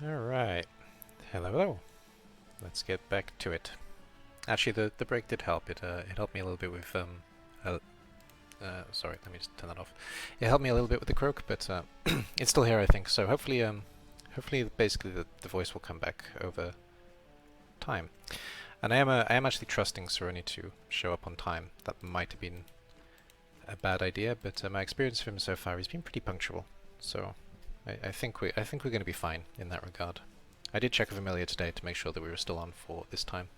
Alright. Hello, hello. Let's get back to it. Actually, the break did help. It helped me a little bit with sorry, let me just turn that off. It helped me a little bit with the croak, but it's still here, I think. So hopefully, basically the voice will come back over time. And I am actually trusting Seronie to show up on time. That might have been a bad idea, but my experience of him so far, he's been pretty punctual. So I think we're going to be fine in that regard. I did check with him earlier today to make sure that we were still on for this time.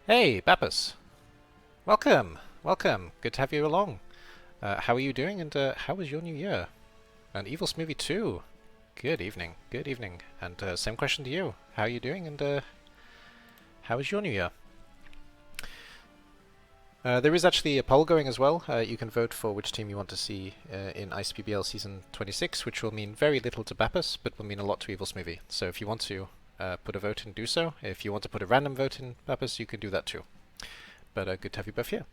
Hey, Bappas! Welcome! Welcome! Good to have you along. How are you doing, and how was your new year? And Evil Smoothie too! Good evening, good evening. And same question to you. How are you doing, and how was your new year? There is actually a poll going as well. You can vote for which team you want to see in ICBBL Season 26, which will mean very little to Bappas, but will mean a lot to Evil Smoothie. So if you want to put a vote in, do so. If you want to put a random vote in, Bappas, you can do that too. But good to have you both here.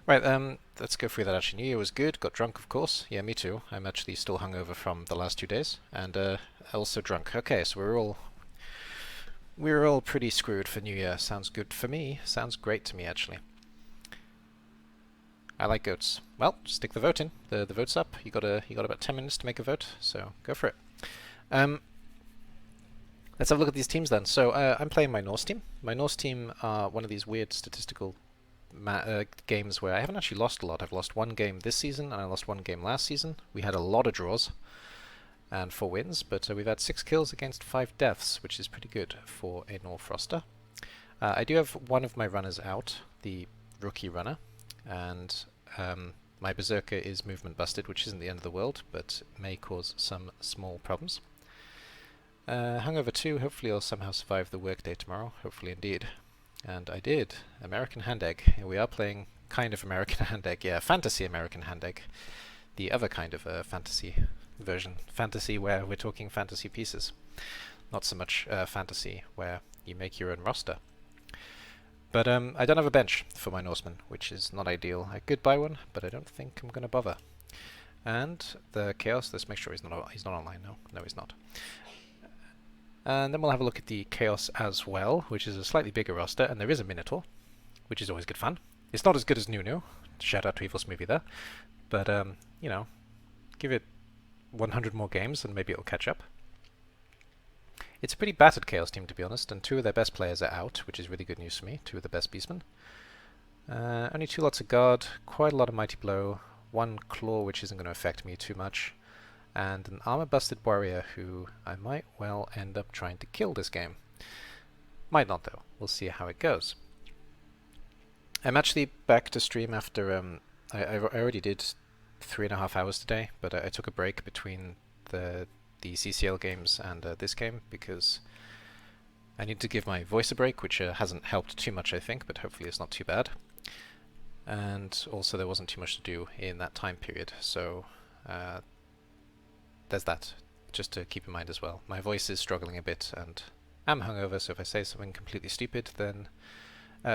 Right, let's go through that actually. New Year was good, got drunk of course. Yeah, me too. I'm actually still hungover from the last 2 days, and also drunk. Okay, so we're all pretty screwed for New Year. Sounds good for me. Sounds great to me, actually. I like goats. Well, stick the vote in. The vote's up. You got about 10 minutes to make a vote, so go for it. Let's have a look at these teams then. So I'm playing my Norse team. My Norse team are one of these weird statistical games where I haven't actually lost a lot. I've lost 1 game this season, and I lost 1 game last season. We had a lot of draws and 4 wins, but we've had 6 kills against 5 deaths, which is pretty good for a Norfroster. I do have one of my runners out, the rookie runner, and my Berserker is movement busted, which isn't the end of the world, but may cause some small problems. Hungover 2, hopefully I'll somehow survive the workday tomorrow, hopefully indeed. And I did. American Hand Egg. We are playing kind of American Hand Egg, yeah, fantasy American Hand Egg. The other kind of fantasy version. Fantasy where we're talking fantasy pieces. Not so much fantasy where you make your own roster. But I don't have a bench for my Norseman, which is not ideal. I could buy one, but I don't think I'm going to bother. And the Chaos, let's make sure he's not online. No, he's not. And then we'll have a look at the Chaos as well, which is a slightly bigger roster, and there is a Minotaur, which is always good fun. It's not as good as Nunu. Shout out to Evil Smoothie there. But, you know, give it 100 more games and maybe it'll catch up. It's a pretty battered Chaos team, to be honest, and 2 of their best players are out, which is really good news for me. 2 of the best beastmen. Only 2 lots of guard, quite a lot of mighty blow, 1 claw which isn't going to affect me too much, and an armor-busted warrior who I might well end up trying to kill this game. Might not though, we'll see how it goes. I'm actually back to stream after, I already did 3.5 hours today, but I took a break between the CCL games and this game because I need to give my voice a break, which hasn't helped too much I think, but hopefully it's not too bad. And also there wasn't too much to do in that time period, so there's that, just to keep in mind as well. My voice is struggling a bit and I'm hungover, so if I say something completely stupid, then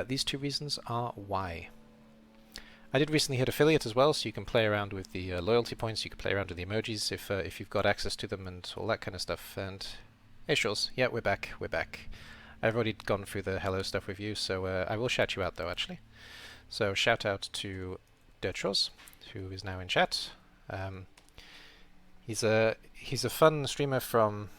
these 2 reasons are why. I did recently hit affiliate as well, so you can play around with the loyalty points, you can play around with the emojis if you've got access to them and all that kind of stuff. And hey Shores, yeah, we're back. I've already gone through the hello stuff with you, so I will shout you out though actually. So shout out to Dirt Shores, who is now in chat. He's a fun streamer from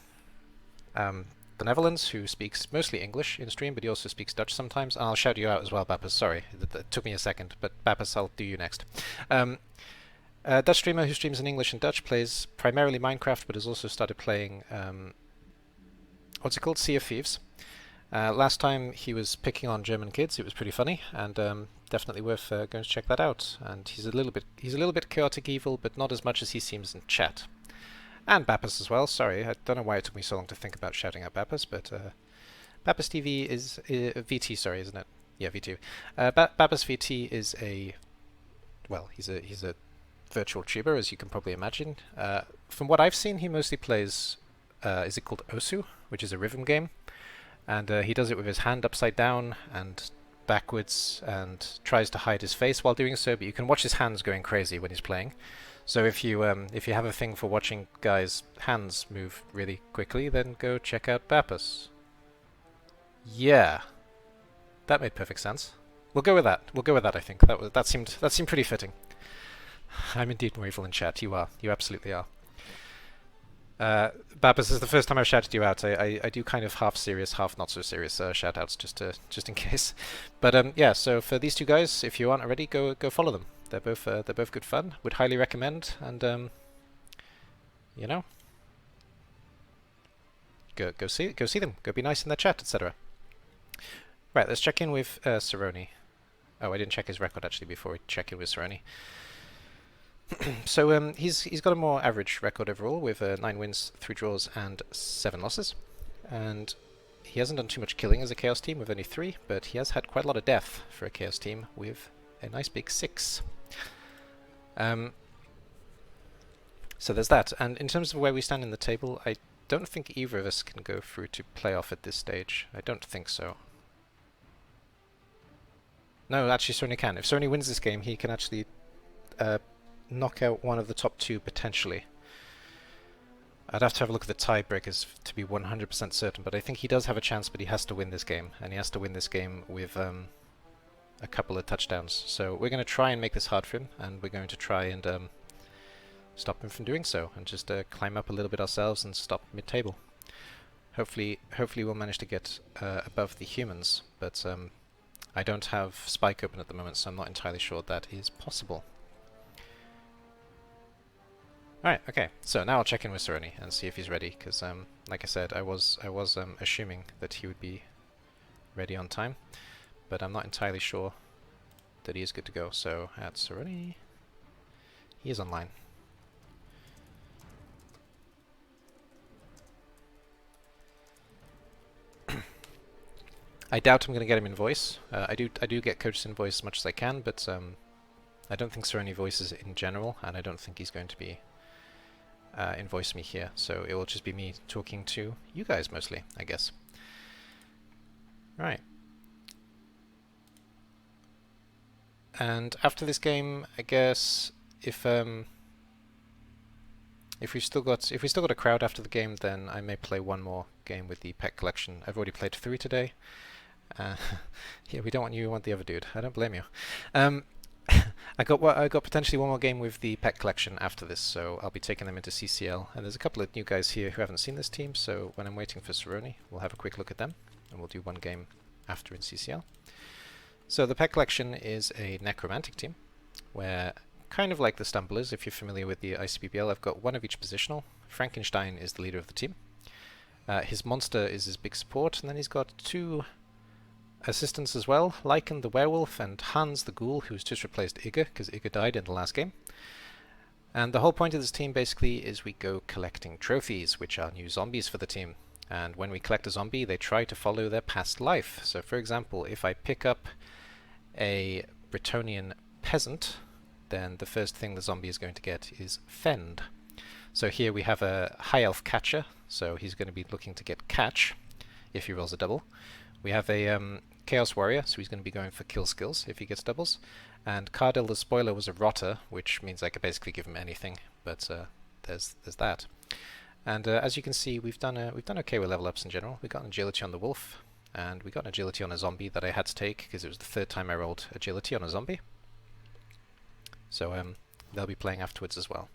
the Netherlands who speaks mostly English in stream, but he also speaks Dutch sometimes. And I'll shout you out as well, Bappas. Sorry, that took me a second, but Bappas, I'll do you next. Dutch streamer who streams in English and Dutch, plays primarily Minecraft, but has also started playing what's it called, Sea of Thieves. Last time he was picking on German kids. It was pretty funny, and definitely worth going to check that out. And he's a little bit chaotic evil, but not as much as he seems in chat. And Bappas as well. Sorry, I don't know why it took me so long to think about shouting out Bappas, but Bappas TV is VT. Sorry, isn't it? Yeah, VT. Bappas VT is he's a virtual tuber, as you can probably imagine. From what I've seen, he mostly plays. Is it called Osu, which is a rhythm game? And he does it with his hand upside down and backwards, and tries to hide his face while doing so. But you can watch his hands going crazy when he's playing. So if you have a thing for watching guys' hands move really quickly, then go check out Bapus. Yeah, that made perfect sense. We'll go with that. We'll go with that. I think that seemed pretty fitting. I'm indeed more evil in chat. You are. You absolutely are. Babas, this is the first time I've shouted you out. I do kind of half serious, half not so serious shout outs just in case. But yeah, so for these two guys, if you aren't already, go follow them. They're both good fun. Would highly recommend, and you know, go see them. Go be nice in their chat, etc. Right, let's check in with Seronie. Oh, I didn't check his record actually before we check in with Seronie. So he's got a more average record overall with 9 wins, 3 draws, and 7 losses. And he hasn't done too much killing as a Chaos team with only 3, but he has had quite a lot of death for a Chaos team with a nice big 6. So there's that. And in terms of where we stand in the table, I don't think either of us can go through to playoff at this stage. I don't think so. No, actually Seronie can. If Seronie wins this game, he can actually knock out one of the top 2 potentially. I'd have to have a look at the tiebreakers to be 100% certain, but I think he does have a chance, but he has to win this game, and he has to win this game with a couple of touchdowns. So we're going to try and make this hard for him, and we're going to try and stop him from doing so, and just climb up a little bit ourselves and stop mid-table. Hopefully we'll manage to get above the humans, but I don't have Spike open at the moment, so I'm not entirely sure that is possible. Alright, okay, so now I'll check in with Seronie and see if he's ready, because like I said, I was assuming that he would be ready on time, but I'm not entirely sure that he is good to go. So at Seronie, he is online. I doubt I'm going to get him in voice. I do get coaches in voice as much as I can, but I don't think Seronie voices in general, and I don't think he's going to be invoice me here, so it will just be me talking to you guys mostly, I guess. Right. And after this game, I guess if we've still got a crowd after the game, then I may play one more game with the pet collection. I've already played 3 today. Yeah, we don't want you, we want the other dude. I don't blame you. I got potentially one more game with the pet collection after this, so I'll be taking them into CCL. And there's a couple of new guys here who haven't seen this team, so when I'm waiting for Seronie, we'll have a quick look at them, and we'll do one game after in CCL. So the pet collection is a necromantic team, where, kind of like the Stumblers, if you're familiar with the ICBBL, I've got one of each positional. Frankenstein is the leader of the team. His monster is his big support, and then he's got 2 assistants as well, Lycan the werewolf and Hans the ghoul, who's just replaced Igor, because Igor died in the last game. And the whole point of this team basically is we go collecting trophies, which are new zombies for the team. And when we collect a zombie, they try to follow their past life. So for example, if I pick up a Bretonnian peasant, then the first thing the zombie is going to get is Fend. So here we have a high elf catcher, so he's going to be looking to get catch if he rolls a double. We have a Chaos Warrior, so he's going to be going for kill skills if he gets doubles. And Cardell the Spoiler was a Rotter, which means I could basically give him anything, but there's that. And as you can see, we've done okay with level ups in general. We got an agility on the wolf, and we got an agility on a zombie that I had to take because it was the 3rd time I rolled agility on a zombie. So they'll be playing afterwards as well.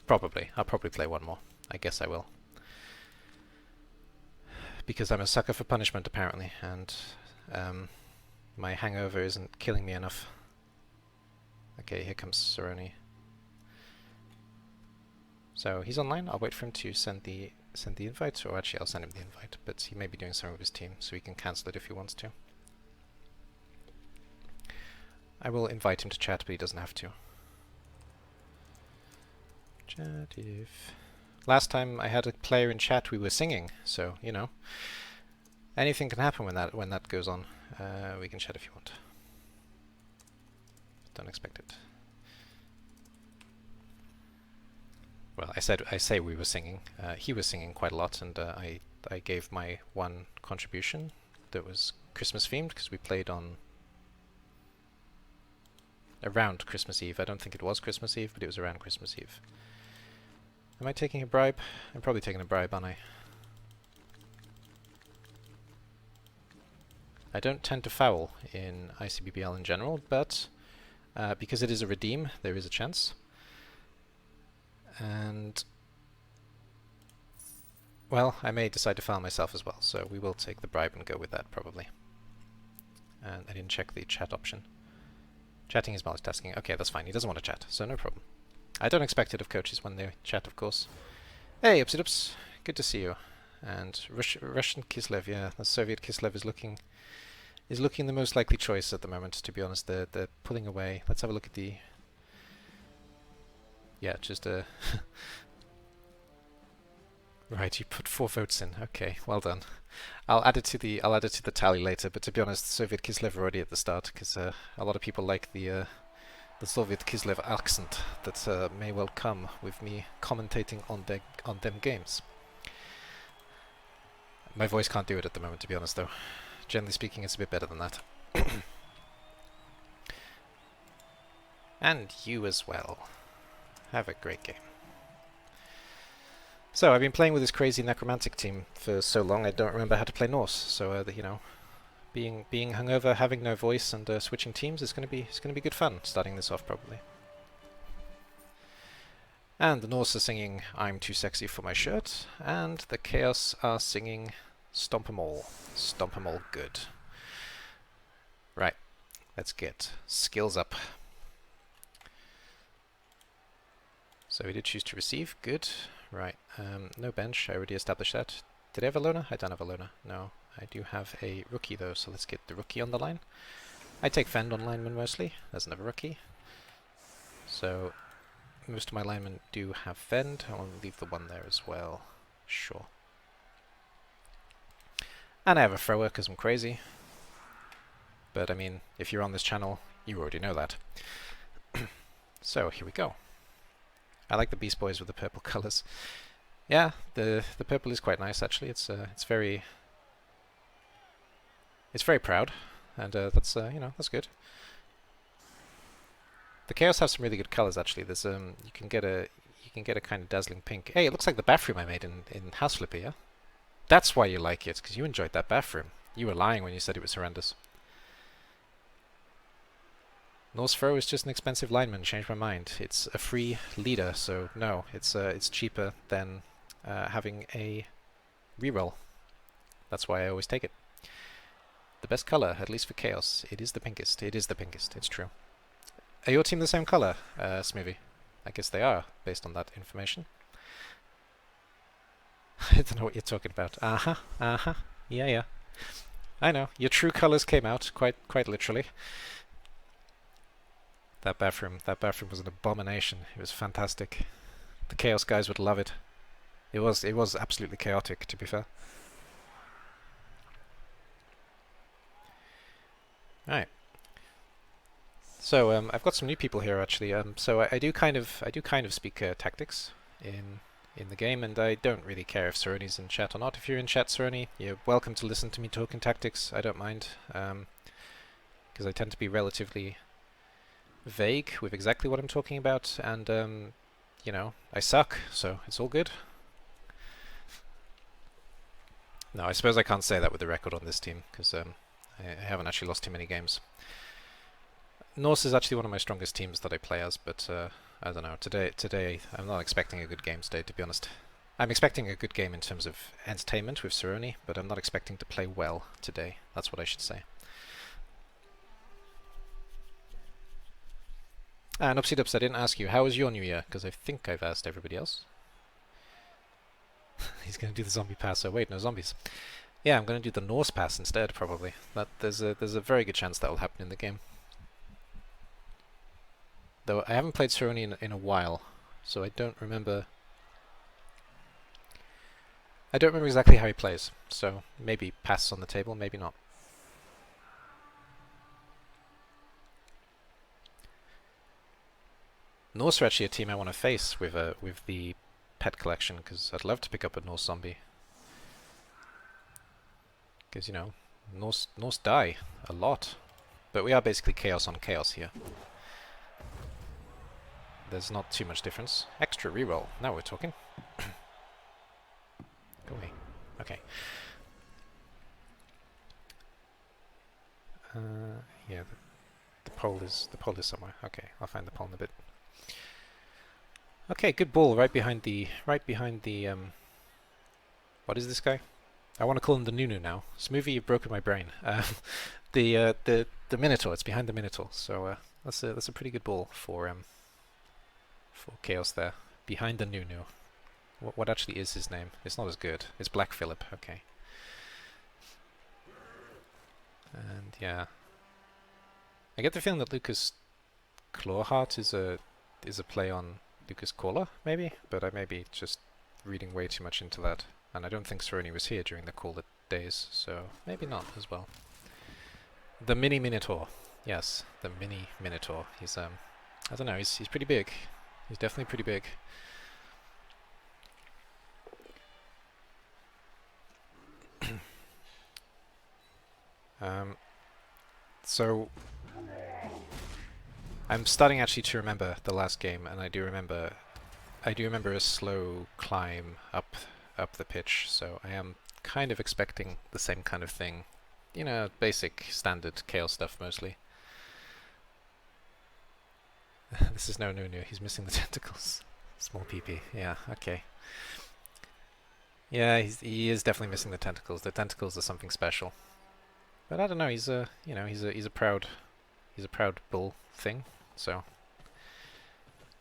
Probably. I'll probably play one more. I guess I will. Because I'm a sucker for punishment, apparently, and my hangover isn't killing me enough. Okay, here comes Seronie. So he's online. I'll wait for him to send the invite, or actually I'll send him the invite, but he may be doing something with his team, so he can cancel it if he wants to. I will invite him to chat, but he doesn't have to. Chat if... Last time I had a player in chat, we were singing, so, you know. Anything can happen when that goes on. We can chat if you want. Don't expect it. Well, I say we were singing. He was singing quite a lot, and I gave my one contribution that was Christmas themed, because we played on around Christmas Eve. I don't think it was Christmas Eve, but it was around Christmas Eve. Am I taking a bribe? I'm probably taking a bribe, aren't I? I don't tend to foul in ICBBL in general, but because it is a redeem, there is a chance. And, well, I may decide to foul myself as well, so we will take the bribe and go with that, probably. And I didn't check the chat option. Chatting is multitasking. Okay, that's fine. He doesn't want to chat, so no problem. I don't expect it of coaches when they chat, of course. Hey, Upsidups. Good to see you. And Russian Kislev, yeah, the Soviet Kislev is looking the most likely choice at the moment, to be honest. They're pulling away. Let's have a look at the... Yeah, just right, you put 4 votes in. Okay, well done. I'll add it to the tally later, but to be honest, Soviet Kislev are already at the start, because a lot of people like the Soviet Kislev accent that may well come with me commentating on them games. My voice can't do it at the moment, to be honest, though. Generally speaking, it's a bit better than that. And you as well. Have a great game. So, I've been playing with this crazy necromantic team for so long, I don't remember how to play Norse. So, you know, being hungover, having no voice, and switching teams is going to be good fun. Starting this off, probably. And the Norse are singing "I'm Too Sexy for My Shirt," and the Chaos are singing "Stomp 'em All." Stomp 'em all good. Right, let's get skills up. So we did choose to receive. Good. Right. No bench. I already established that. Did I have a loner? I don't have a loner. No. I do have a rookie though, so let's get the rookie on the line. I take Fend on linemen mostly. There's another rookie. So most of my linemen do have Fend. I'll leave the one there as well. Sure. And I have a thrower because I'm crazy. But I mean, if you're on this channel, you already know that. So here we go. I like the Beast Boys with the purple colors. Yeah, the purple is quite nice actually. It's very proud, and that's you know, that's good. The Chaos have some really good colors actually. There's you can get a kind of dazzling pink. Hey, it looks like the bathroom I made in House Flipper, yeah? That's why you like it, because you enjoyed that bathroom. You were lying when you said it was horrendous. Norse Throw is just an expensive lineman. Changed my mind. It's a free leader, so no, it's cheaper than having a reroll. That's why I always take it. The best color, at least for Chaos, it is the pinkest. It is the pinkest. It's true. Are your team the same color, Smoothie? I guess they are, based on that information. I don't know what you're talking about. Yeah. I know. Your true colors came out, quite literally. That bathroom was an abomination. It was fantastic. The Chaos guys would love it. It was absolutely chaotic, to be fair. Alright. So I've got some new people here actually. So I do kind of speak tactics in the game, and I don't really care if Seronie's in chat or not. If you're in chat, Seronie, you're welcome to listen to me talking tactics. I don't mind, because I tend to be relatively vague with exactly what I'm talking about, and you know, I suck, so it's all good. No, I suppose I can't say that with the record on this team, because I haven't actually lost too many games. Norse is actually one of my strongest teams that I play as, but I don't know, today I'm not expecting a good game today, to be honest. I'm expecting a good game in terms of entertainment with Seronie, but I'm not expecting to play well today. That's what I should say. And Upsy Dups, I didn't ask you, how was your New Year? Because I think I've asked everybody else. He's going to do the zombie pass. Oh wait, no zombies. Yeah, I'm going to do the Norse pass instead, probably. There's a very good chance that will happen in the game. Though I haven't played Seronie in a while, so I don't remember. I don't remember exactly how he plays. So maybe pass on the table, maybe not. Norse are actually a team I want to face with the pet collection, because I'd love to pick up a Norse zombie. Because, you know, Norse die a lot. But we are basically chaos on chaos here. there's not too much difference. Extra reroll. Now we're talking. Go away. Okay. Yeah, the pole is somewhere. Okay, I'll find the pole in a bit. Okay, good ball right behind the what is this guy? I want to call him the Nunu now. Smoothie, you've broken my brain. The Minotaur. It's behind the Minotaur. So that's a pretty good ball for Chaos there. Behind the Nunu. What actually is his name? It's not as good. It's Black Phillip. Okay. And yeah, I get the feeling that Lucas Clawheart is a play on Lucas Caller, maybe, but I may be just reading way too much into that. And I don't think Seronie was here during the Caller days, so maybe not as well. The Mini Minotaur. Yes, the Mini Minotaur. He's, I don't know, he's pretty big. He's definitely pretty big. So I'm starting actually to remember the last game, and I do remember a slow climb up the pitch, so I am kind of expecting the same kind of thing. You know, basic standard Chaos stuff mostly. This is no Nunu, he's missing the tentacles. Small PP, yeah, okay. Yeah, he is definitely missing the tentacles. The tentacles are something special. But I don't know, he's a proud bull thing, so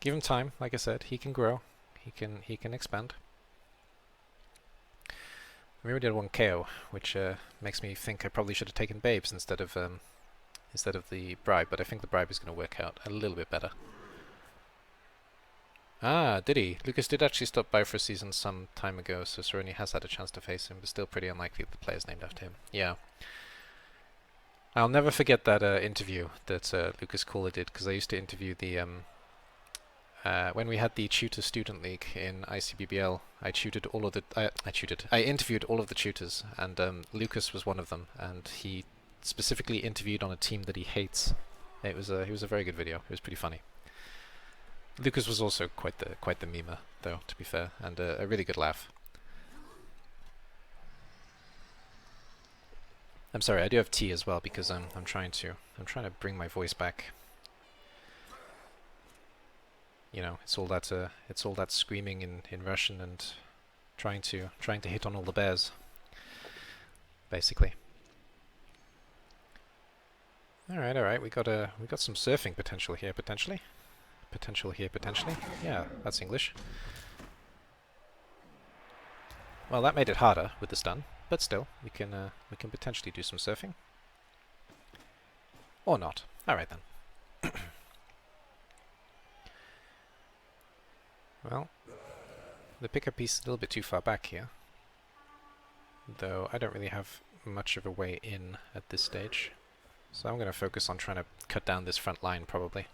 give him time, like I said, he can grow, he can expand. We already did one KO, which makes me think I probably should have taken Babes instead of the bribe, but I think the bribe is going to work out a little bit better. Ah, did he? Lucas did actually stop by for a season some time ago, so Seronie has had a chance to face him, but still pretty unlikely that the player's named after him. Yeah. I'll never forget that interview that Lucas Caller did, because I used to interview the when we had the Tutor Student League in ICBBL. I interviewed all of the tutors, and Lucas was one of them, and he specifically interviewed on a team that he hates. It was a very good video. It was pretty funny. Lucas was also quite the memer, though, to be fair, and a really good laugh. I'm sorry, I do have tea as well because I'm trying to bring my voice back. You know, it's all that screaming in Russian and trying to hit on all the bears, basically. All right, we got some surfing potential here, potentially. Yeah, that's English. Well, that made it harder with the stun. But still, we can potentially do some surfing. Or not. Alright then. Well, the pickup piece is a little bit too far back here. Though I don't really have much of a way in at this stage. So I'm going to focus on trying to cut down this front line, probably.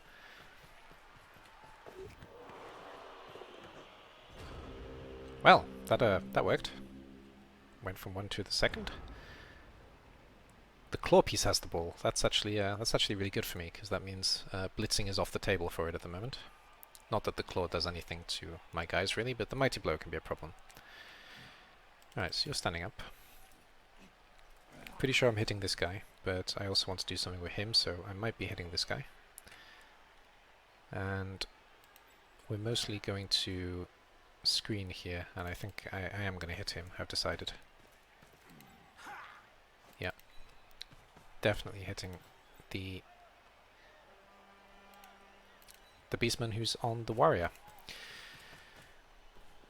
Well, that worked. Went from one to the second. The claw piece has the ball. That's actually really good for me, because that means blitzing is off the table for it at the moment. Not that the claw does anything to my guys really, but the mighty blow can be a problem. Alright, so you're standing up. Pretty sure I'm hitting this guy, but I also want to do something with him, so I might be hitting this guy. And we're mostly going to screen here, and I think I am going to hit him, I've decided. Yeah. Definitely hitting the beastman who's on the warrior.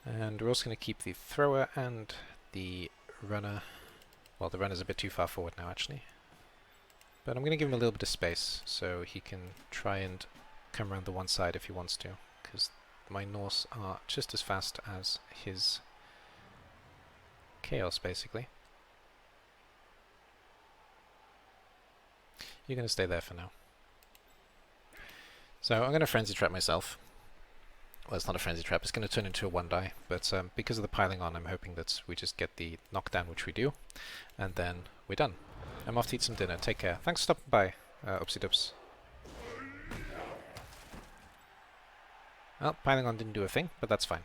And we're also going to keep the thrower and the runner. Well, the runner's a bit too far forward now, actually. But I'm going to give him a little bit of space, so he can try and come around the one side if he wants to, because my Norse are just as fast as his Chaos, basically. You're going to stay there for now. So I'm going to Frenzy Trap myself. Well, it's not a Frenzy Trap, it's going to turn into a 1-die, but because of the piling on, I'm hoping that we just get the knockdown, which we do, and then we're done. I'm off to eat some dinner. Take care. Thanks for stopping by, Upsy Dubs. Well, piling on didn't do a thing, but that's fine.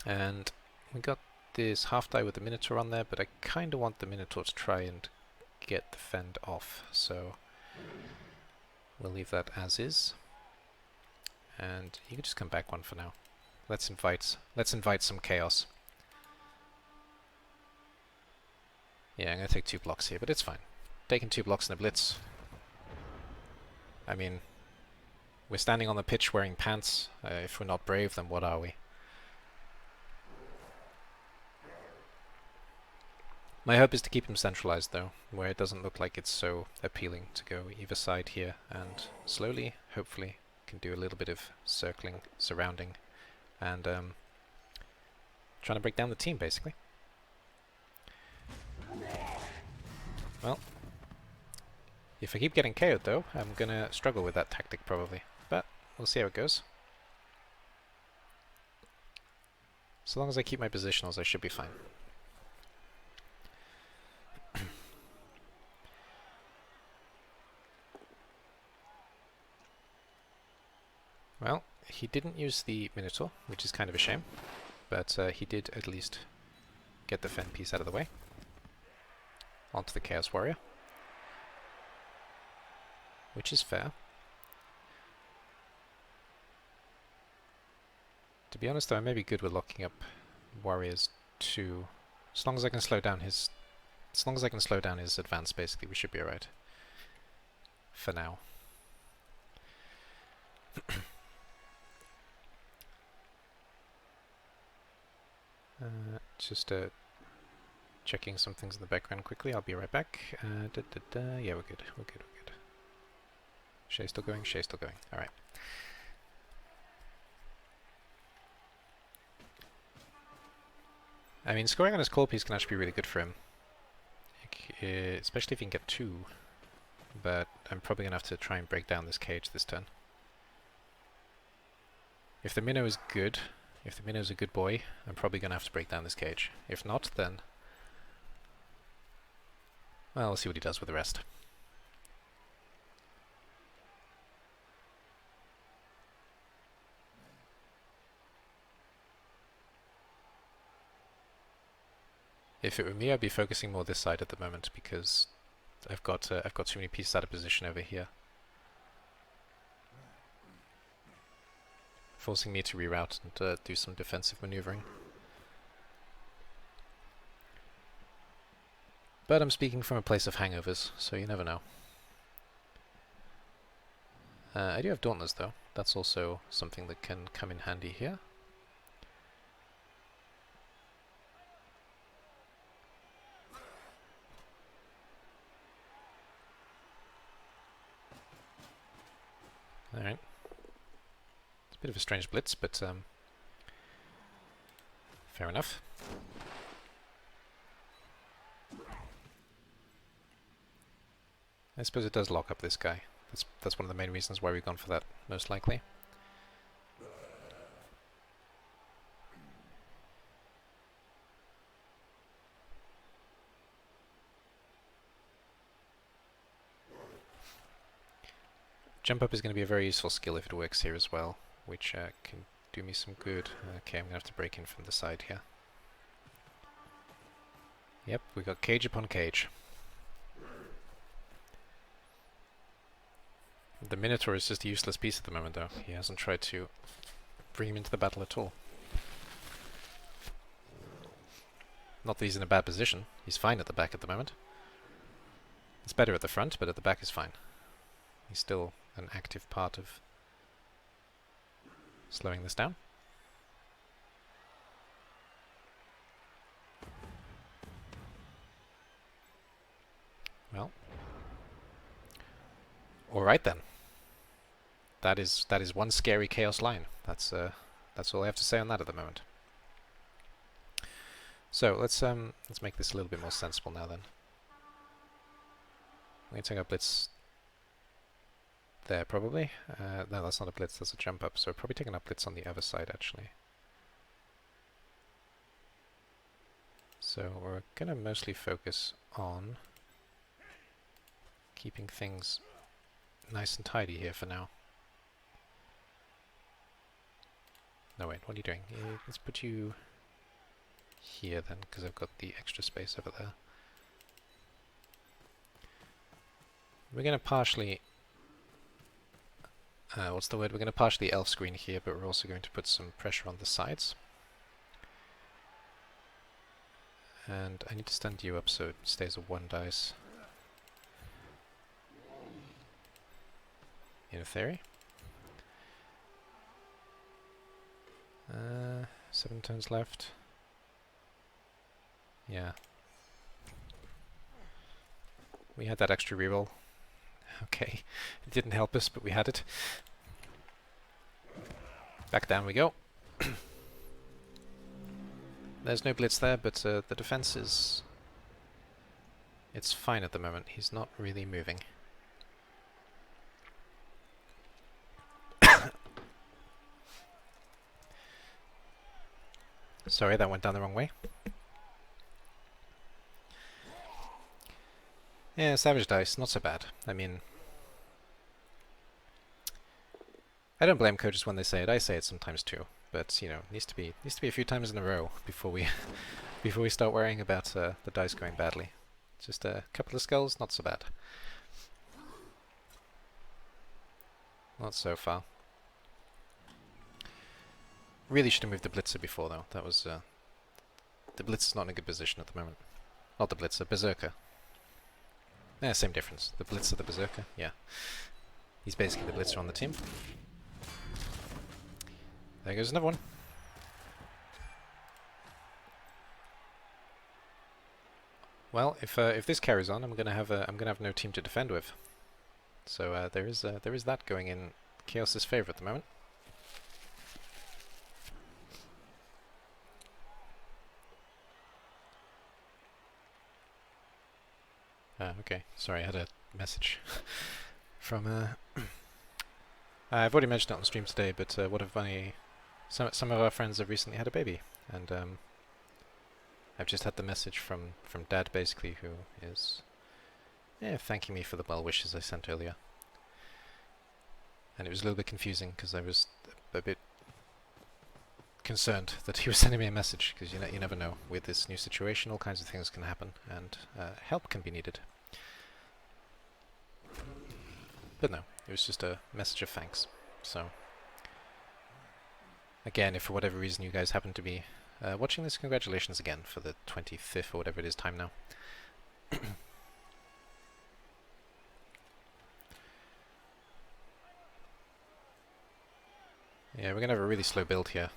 And we got this half die with the Minotaur on there, but I kind of want the Minotaur to try and get the fend off, so we'll leave that as is. And you can just come back one for now. Let's invite some chaos. Yeah, I'm gonna take 2 blocks here, but it's fine. Taking 2 blocks in a blitz. I mean, we're standing on the pitch wearing pants. If we're not brave, then what are we? My hope is to keep him centralized though, where it doesn't look like it's so appealing to go either side here, and slowly, hopefully, can do a little bit of circling, surrounding, and trying to break down the team basically. Well, if I keep getting KO'd though, I'm gonna struggle with that tactic probably, but we'll see how it goes. So long as I keep my positionals, I should be fine. Well, he didn't use the Minotaur, which is kind of a shame, but he did at least get the Fen piece out of the way. Onto the Chaos Warrior, which is fair. To be honest though, I may be good with locking up Warriors too. As long as I can slow down his advance basically, we should be alright. For now. Just checking some things in the background quickly. I'll be right back. Yeah, we're good. We're good. Shay's still going. Shay's still going. All right. I mean, scoring on his core piece can actually be really good for him, especially if he can get 2. But I'm probably gonna have to try and break down this cage this turn. If the minnow is good. If the minnow's a good boy, I'm probably going to have to break down this cage. If not, then... well, we'll see what he does with the rest. If it were me, I'd be focusing more this side at the moment, because I've got too many pieces out of position over here. Forcing me to reroute and do some defensive maneuvering. But I'm speaking from a place of hangovers, so you never know. I do have Dauntless though. That's also something that can come in handy here. Alright. Bit of a strange blitz, but fair enough. I suppose it does lock up this guy. That's one of the main reasons why we've gone for that, most likely. Jump up is going to be a very useful skill if it works here as well, which can do me some good. Okay, I'm going to have to break in from the side here. Yep, we got cage upon cage. The Minotaur is just a useless piece at the moment though. He hasn't tried to bring him into the battle at all. Not that he's in a bad position. He's fine at the back at the moment. It's better at the front, but at the back is fine. He's still an active part of slowing this down. Well, all right then. That is one scary chaos line. That's all I have to say on that at the moment. So let's make this a little bit more sensible now then. I'm going to take our blitz there probably. No, that's not a blitz, that's a jump up. So probably taking up blitz on the other side actually. So we're going to mostly focus on keeping things nice and tidy here for now. No, wait, what are you doing? Let's put you here then, because I've got the extra space over there. We're going to partially... what's the word? We're going to partially elf screen here, but we're also going to put some pressure on the sides. And I need to stand you up so it stays a 1 dice. In theory. 7 turns left. Yeah. We had that extra reroll. Okay. It didn't help us, but we had it. Back down we go. There's no blitz there, but the defense is... it's fine at the moment. He's not really moving. Sorry, that went down the wrong way. Yeah, Savage Dice, not so bad. I mean... I don't blame coaches when they say it. I say it sometimes too. But, you know, needs to be a few times in a row before we before we start worrying about the dice going badly. Just a couple of skulls, not so bad. Not so far. Really should have moved the Blitzer before, though. That was... the Blitzer's not in a good position at the moment. Not the Blitzer, Berserker. Yeah, same difference. The Blitzer, the Berserker, yeah. He's basically the Blitzer on the team. There goes another one. Well, if this carries on, I'm gonna have no team to defend with. So there is that going in Chaos's favor at the moment. Okay. Sorry, I had a message from. I've already mentioned it on stream today, but what if some of our friends have recently had a baby, and I've just had the message from Dad, basically, who is thanking me for the well wishes I sent earlier. And it was a little bit confusing because I was a bit concerned that he was sending me a message, because you never know with this new situation, all kinds of things can happen, and help can be needed. But no, it was just a message of thanks. So again, if for whatever reason you guys happen to be watching this, congratulations again for the 25th or whatever it is time now. Yeah, we're gonna have a really slow build here.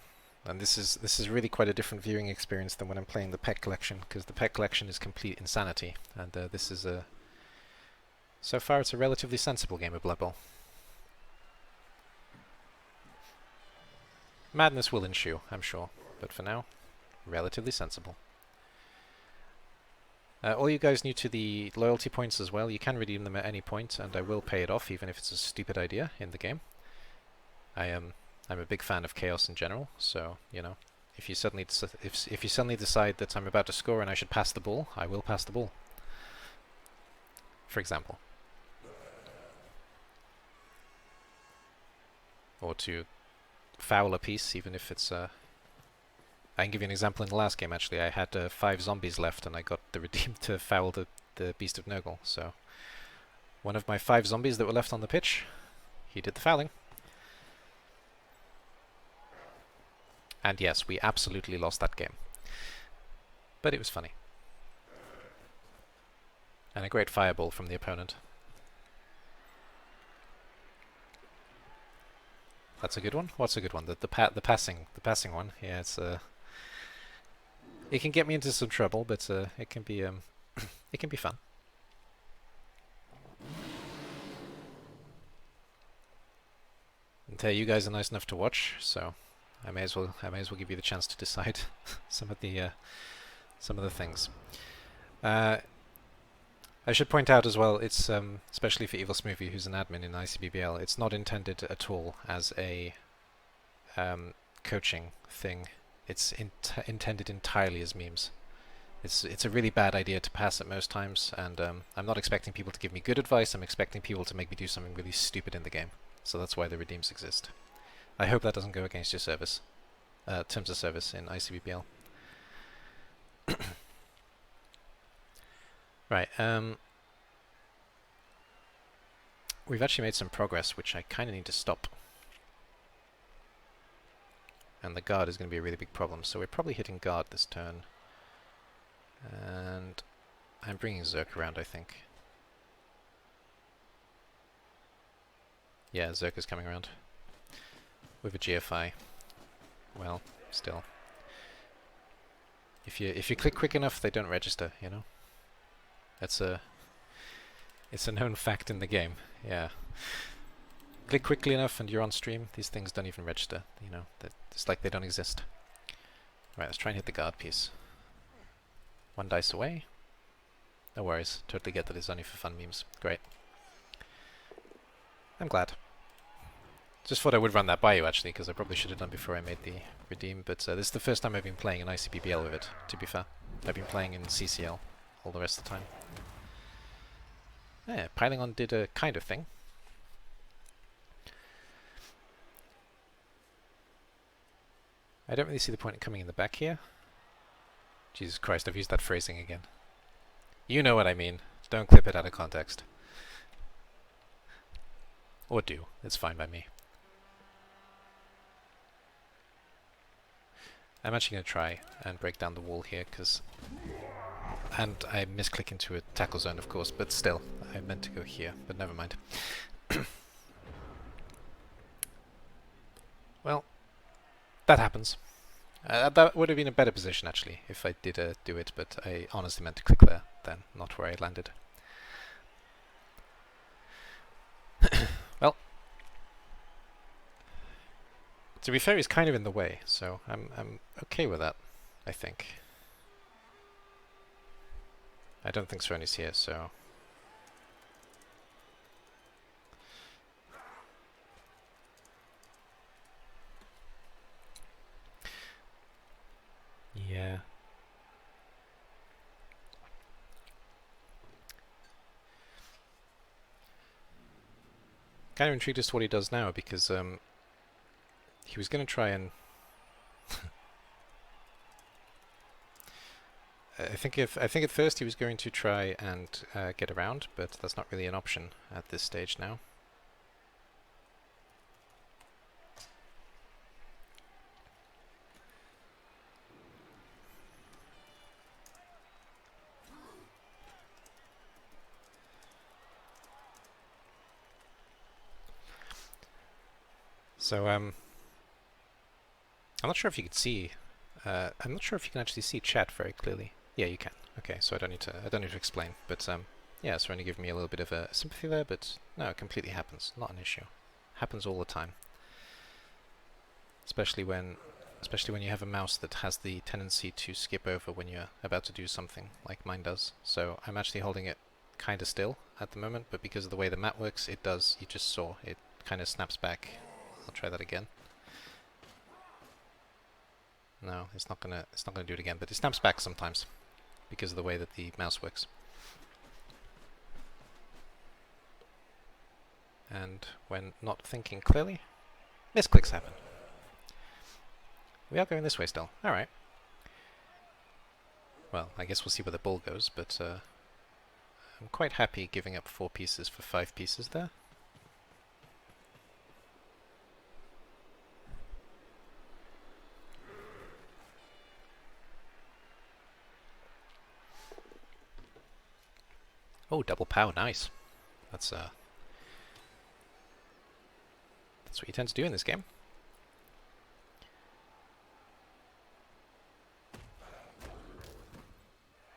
And this is really quite a different viewing experience than when I'm playing the pet collection, because the pet collection is complete insanity, and this is a... so far it's a relatively sensible game of Blood Bowl. Madness will ensue, I'm sure, but for now, relatively sensible. All you guys new to the loyalty points as well, you can redeem them at any point, and I will pay it off, even if it's a stupid idea in the game. I'm a big fan of Chaos in general, so, you know, if you suddenly decide that I'm about to score and I should pass the ball, I will pass the ball. For example. Or to foul a piece, even if it's... I can give you an example in the last game, actually. I had 5 zombies left, and I got the redeem to foul the Beast of Nurgle, so... one of my 5 zombies that were left on the pitch, he did the fouling. And yes, we absolutely lost that game. But it was funny. And a great fireball from the opponent. That's a good one? What's a good one? The passing one. Yeah, it's it can get me into some trouble, but it can be it can be fun. And you guys are nice enough to watch, so I may as well give you the chance to decide some of the things. I should point out as well, it's especially for Evil Smoothie, who's an admin in ICBBL, it's not intended at all as a coaching thing. It's intended entirely as memes. It's a really bad idea to pass at most times, and I'm not expecting people to give me good advice. I'm expecting people to make me do something really stupid in the game. So that's why the redeems exist. I hope that doesn't go against your service. terms of service in ICBBL. Right. We've actually made some progress, which I kind of need to stop. And the guard is going to be a really big problem, so we're probably hitting guard this turn. And I'm bringing Zerk around, I think. Yeah, Zerk is coming around. With a GFI. Well, still. If you click quick enough, they don't register, you know? It's a known fact in the game, yeah. Click quickly enough and you're on stream, these things don't even register, you know? It's like they don't exist. Right, let's try and hit the guard piece. 1 dice away. No worries, totally get that it's only for fun memes. Great. I'm glad. Just thought I would run that by you actually, because I probably should have done before I made the redeem, but this is the first time I've been playing an ICBBL with it, to be fair. I've been playing in CCL all the rest of the time. Yeah, piling on did a kind of thing. I don't really see the point in coming in the back here. Jesus Christ, I've used that phrasing again. You know what I mean. Don't clip it out of context. Or do. It's fine by me. I'm actually going to try and break down the wall here, because... And I misclick into a tackle zone, of course, but still, I meant to go here, but never mind. Well, that happens. That would have been a better position, actually, if I did do it, but I honestly meant to click there, then, not where I landed. Well, to be fair, he's kind of in the way, so I'm okay with that, I think. I don't think Seronie's here, so... Yeah. Kind of intrigued as to what he does now, because he was going to try and... I think at first he was going to try and get around, but that's not really an option at this stage now. So I'm not sure if you could see. I'm not sure if you can actually see chat very clearly. Yeah, you can. Okay, so I don't need to explain. But yeah, it's only giving me a little bit of a sympathy there, but no, it completely happens. Not an issue. Happens all the time. Especially when you have a mouse that has the tendency to skip over when you're about to do something, like mine does. So I'm actually holding it kind of still at the moment, but because of the way the map works, it does. You just saw it kind of snaps back. I'll try that again. No, it's not gonna do it again, but it snaps back sometimes because of the way that the mouse works. And when not thinking clearly, misclicks happen. We are going this way still. Alright. Well, I guess we'll see where the ball goes, but I'm quite happy giving up 4 pieces for 5 pieces there. Oh, double pow, nice. That's what you tend to do in this game.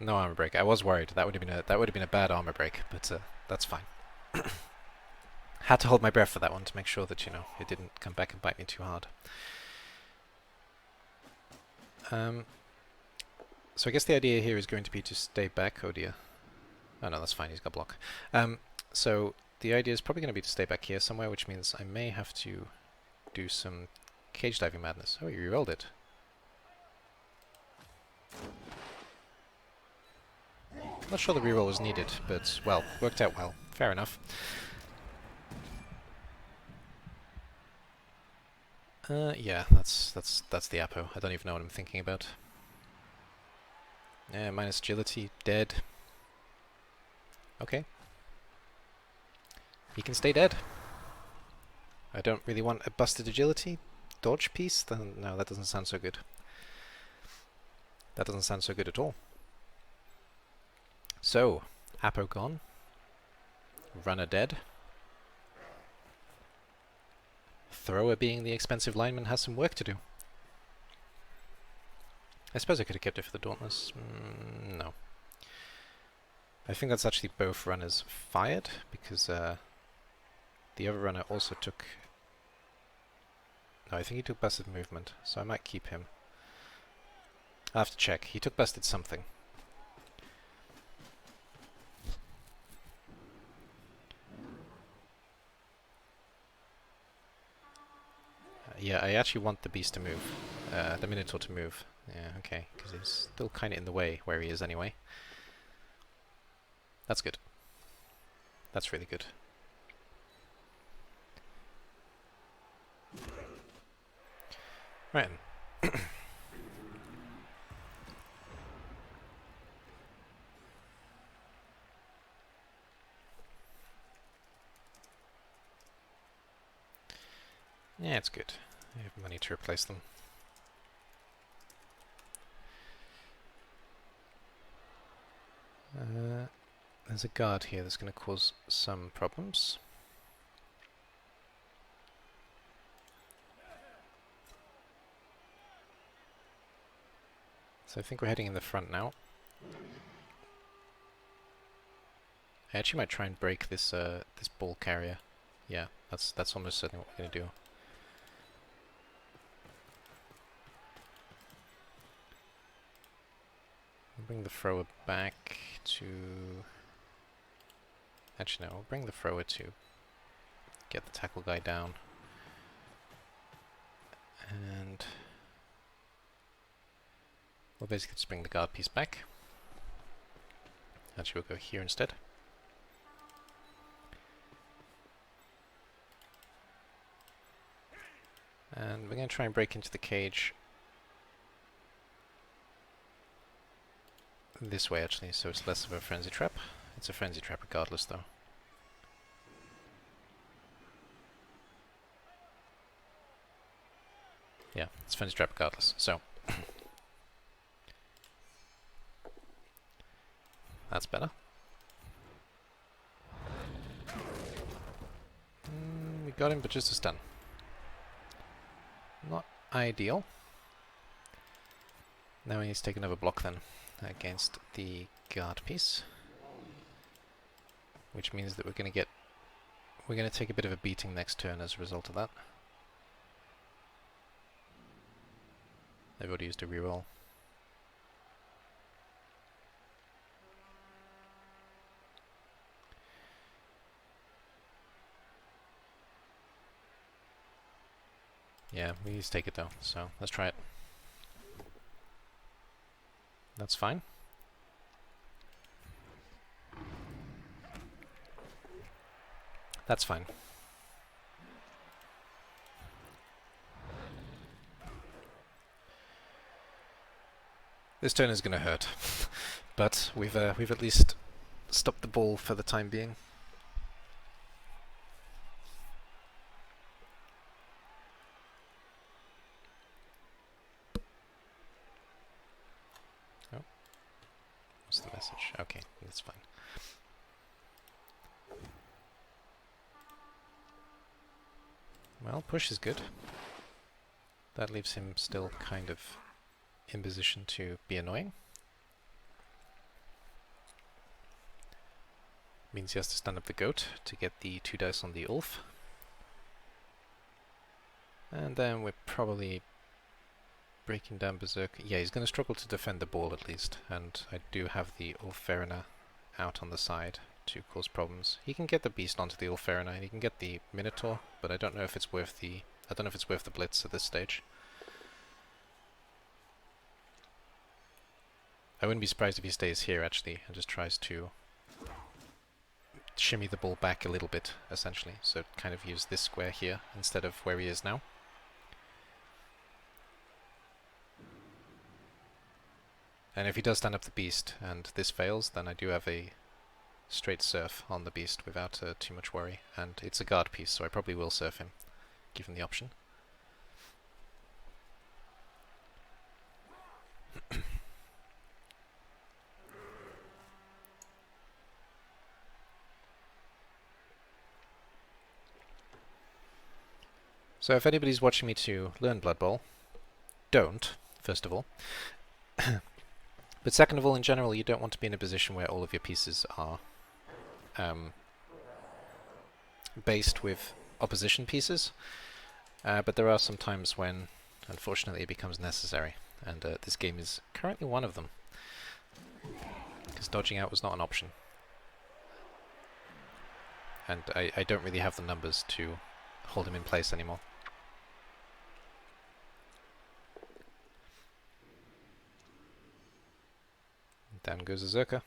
No armor break. I was worried. That would have been a bad armor break, but that's fine. Had to hold my breath for that one to make sure that, you know, it didn't come back and bite me too hard. So I guess the idea here is going to be to stay back. Oh dear. Oh no, that's fine, he's got block. So the idea is probably going to be to stay back here somewhere, which means I may have to do some cage diving madness. Oh, you rerolled it. Not sure the reroll was needed, but, well, worked out well. Fair enough. Yeah, that's the Apo. I don't even know what I'm thinking about. Yeah, minus agility, dead. Okay. He can stay dead. I don't really want a busted agility dodge piece. Then no, that doesn't sound so good. That doesn't sound so good at all. So, Apo gone. Runner dead. Thrower, being the expensive lineman, has some work to do. I suppose I could have kept it for the Dauntless. No. I think that's actually both runners fired, because the other runner also took... No, I think he took busted movement, so I might keep him. I'll have to check. He took busted something. Yeah, I actually want the beast to move. The Minotaur to move. Yeah, okay, because he's still kind of in the way where he is anyway. That's good. That's really good. Right. Yeah, it's good. I have money to replace them. There's a guard here that's going to cause some problems. So I think we're heading in the front now. I actually might try and break this this ball carrier. Yeah, that's almost certainly what we're going to do. Bring the thrower back to... Actually, no, we'll bring the thrower to get the tackle guy down. And we'll basically just bring the guard piece back. Actually, we'll go here instead. And we're going to try and break into the cage this way, actually, so it's less of a frenzy trap. It's a frenzy trap regardless, though. Yeah, it's a frenzy trap regardless, so... That's better. We got him, but just a stun. Not ideal. Now he needs to take another block then against the guard piece, which means that we're going to take a bit of a beating next turn as a result of that. They've already used a reroll. Yeah, we need to take it though, so let's try it. That's fine. That's fine. This turn is going to hurt, but we've at least stopped the ball for the time being. Oh, what's the message? Okay, that's fine. Well, push is good. That leaves him still kind of in position to be annoying. Means he has to stand up the goat to get the 2 dice on the Ulf. And then we're probably breaking down Berserk. Yeah, he's going to struggle to defend the ball at least, and I do have the Ulferina out on the side to cause problems. He can get the beast onto the Ulferina, and he can get the Minotaur, but I don't know if it's worth the blitz at this stage. I wouldn't be surprised if he stays here actually and just tries to shimmy the ball back a little bit, essentially. So kind of use this square here instead of where he is now. And if he does stand up the beast and this fails, then I do have a straight surf on the beast without too much worry. And it's a guard piece, so I probably will surf him, given the option. So if anybody's watching me to learn Blood Bowl, don't, first of all. But second of all, in general, you don't want to be in a position where all of your pieces are based with opposition pieces. But there are some times when, unfortunately, it becomes necessary. And this game is currently one of them. Because dodging out was not an option. And I don't really have the numbers to hold him in place anymore. Down goes a Zerka.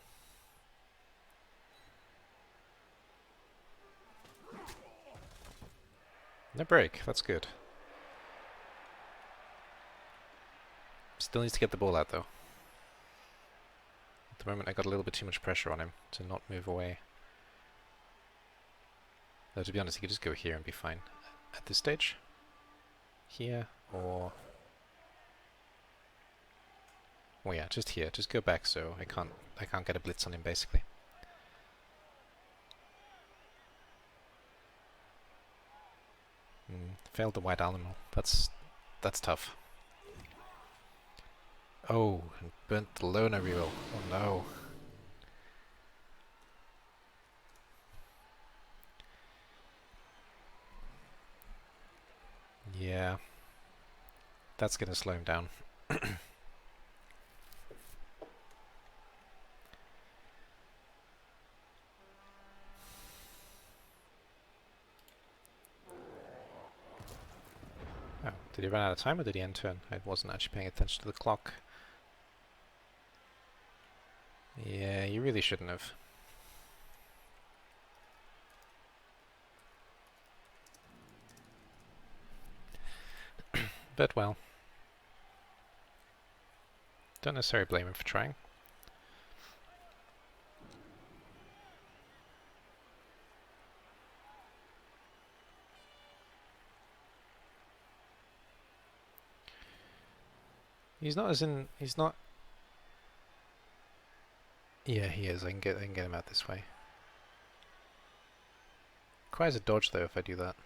No break, that's good. Still needs to get the ball out though. At the moment I got a little bit too much pressure on him to not move away. Though to be honest, he could just go here and be fine. At this stage? Here, or... well, yeah, just here. Just go back so I can't get a blitz on him basically. Failed the white animal. That's tough. Oh, and burnt the loner reroll. Oh no. Yeah. That's gonna slow him down. Oh, did he run out of time or did he end turn? I wasn't actually paying attention to the clock. Yeah, you really shouldn't have. But well. Don't necessarily blame him for trying. He's not. Yeah, he is. I can get him out this way. Requires a dodge though if I do that.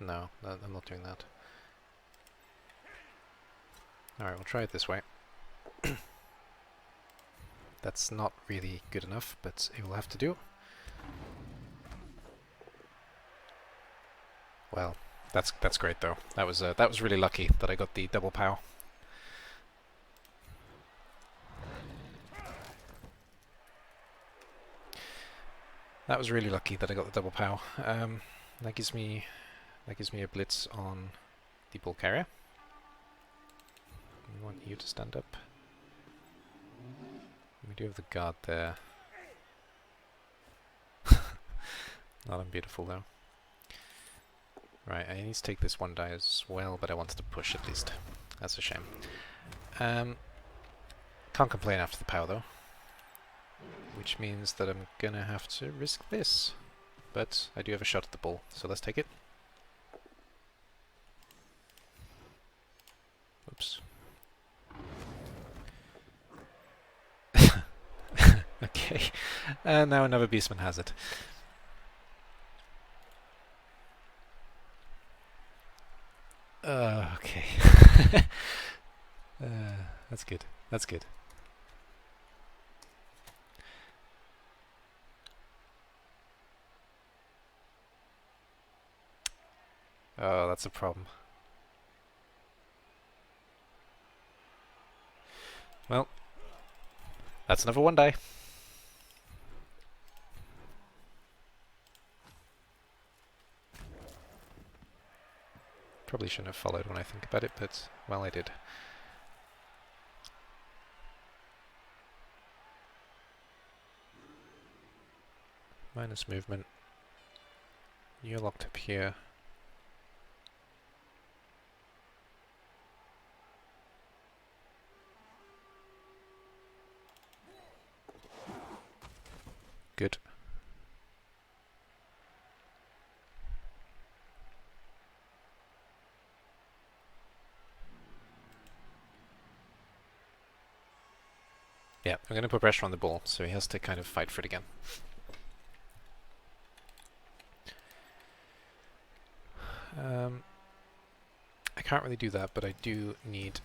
No, I'm not doing that. Alright, we'll try it this way. That's not really good enough, but it will have to do. Well, that's great though. That was really lucky that I got the double pow. That was really lucky that I got the double pow. That gives me a blitz on the ball carrier. We want you to stand up. We do have the guard there. Not unbeautiful though. Right, I need to take this one die as well, but I wanted to push at least. That's a shame. Can't complain after the power though. Which means that I'm gonna have to risk this. But I do have a shot at the ball, so let's take it. Oops. Okay. And now another beastman has it. Okay. That's good. That's good. Oh, that's a problem. Well, that's another one die. Probably shouldn't have followed when I think about it, but, well, I did. Minus movement. You're locked up here. Good. Yeah, I'm going to put pressure on the ball, so he has to kind of fight for it again. I can't really do that, but I do need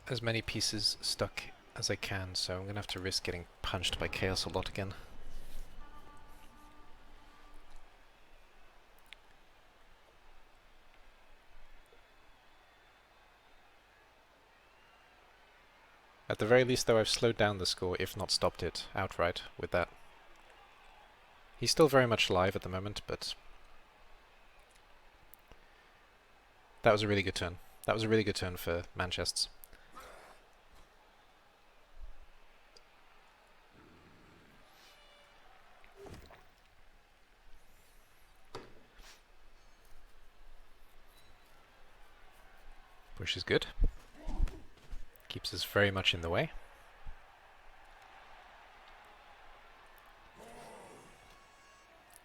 as many pieces stuck as I can, so I'm going to have to risk getting punched by Chaos a lot again. At the very least, though, I've slowed down the score, if not stopped it outright with that. He's still very much alive at the moment, but that was a really good turn. That was a really good turn for Manchests. Push is good. Keeps us very much in the way.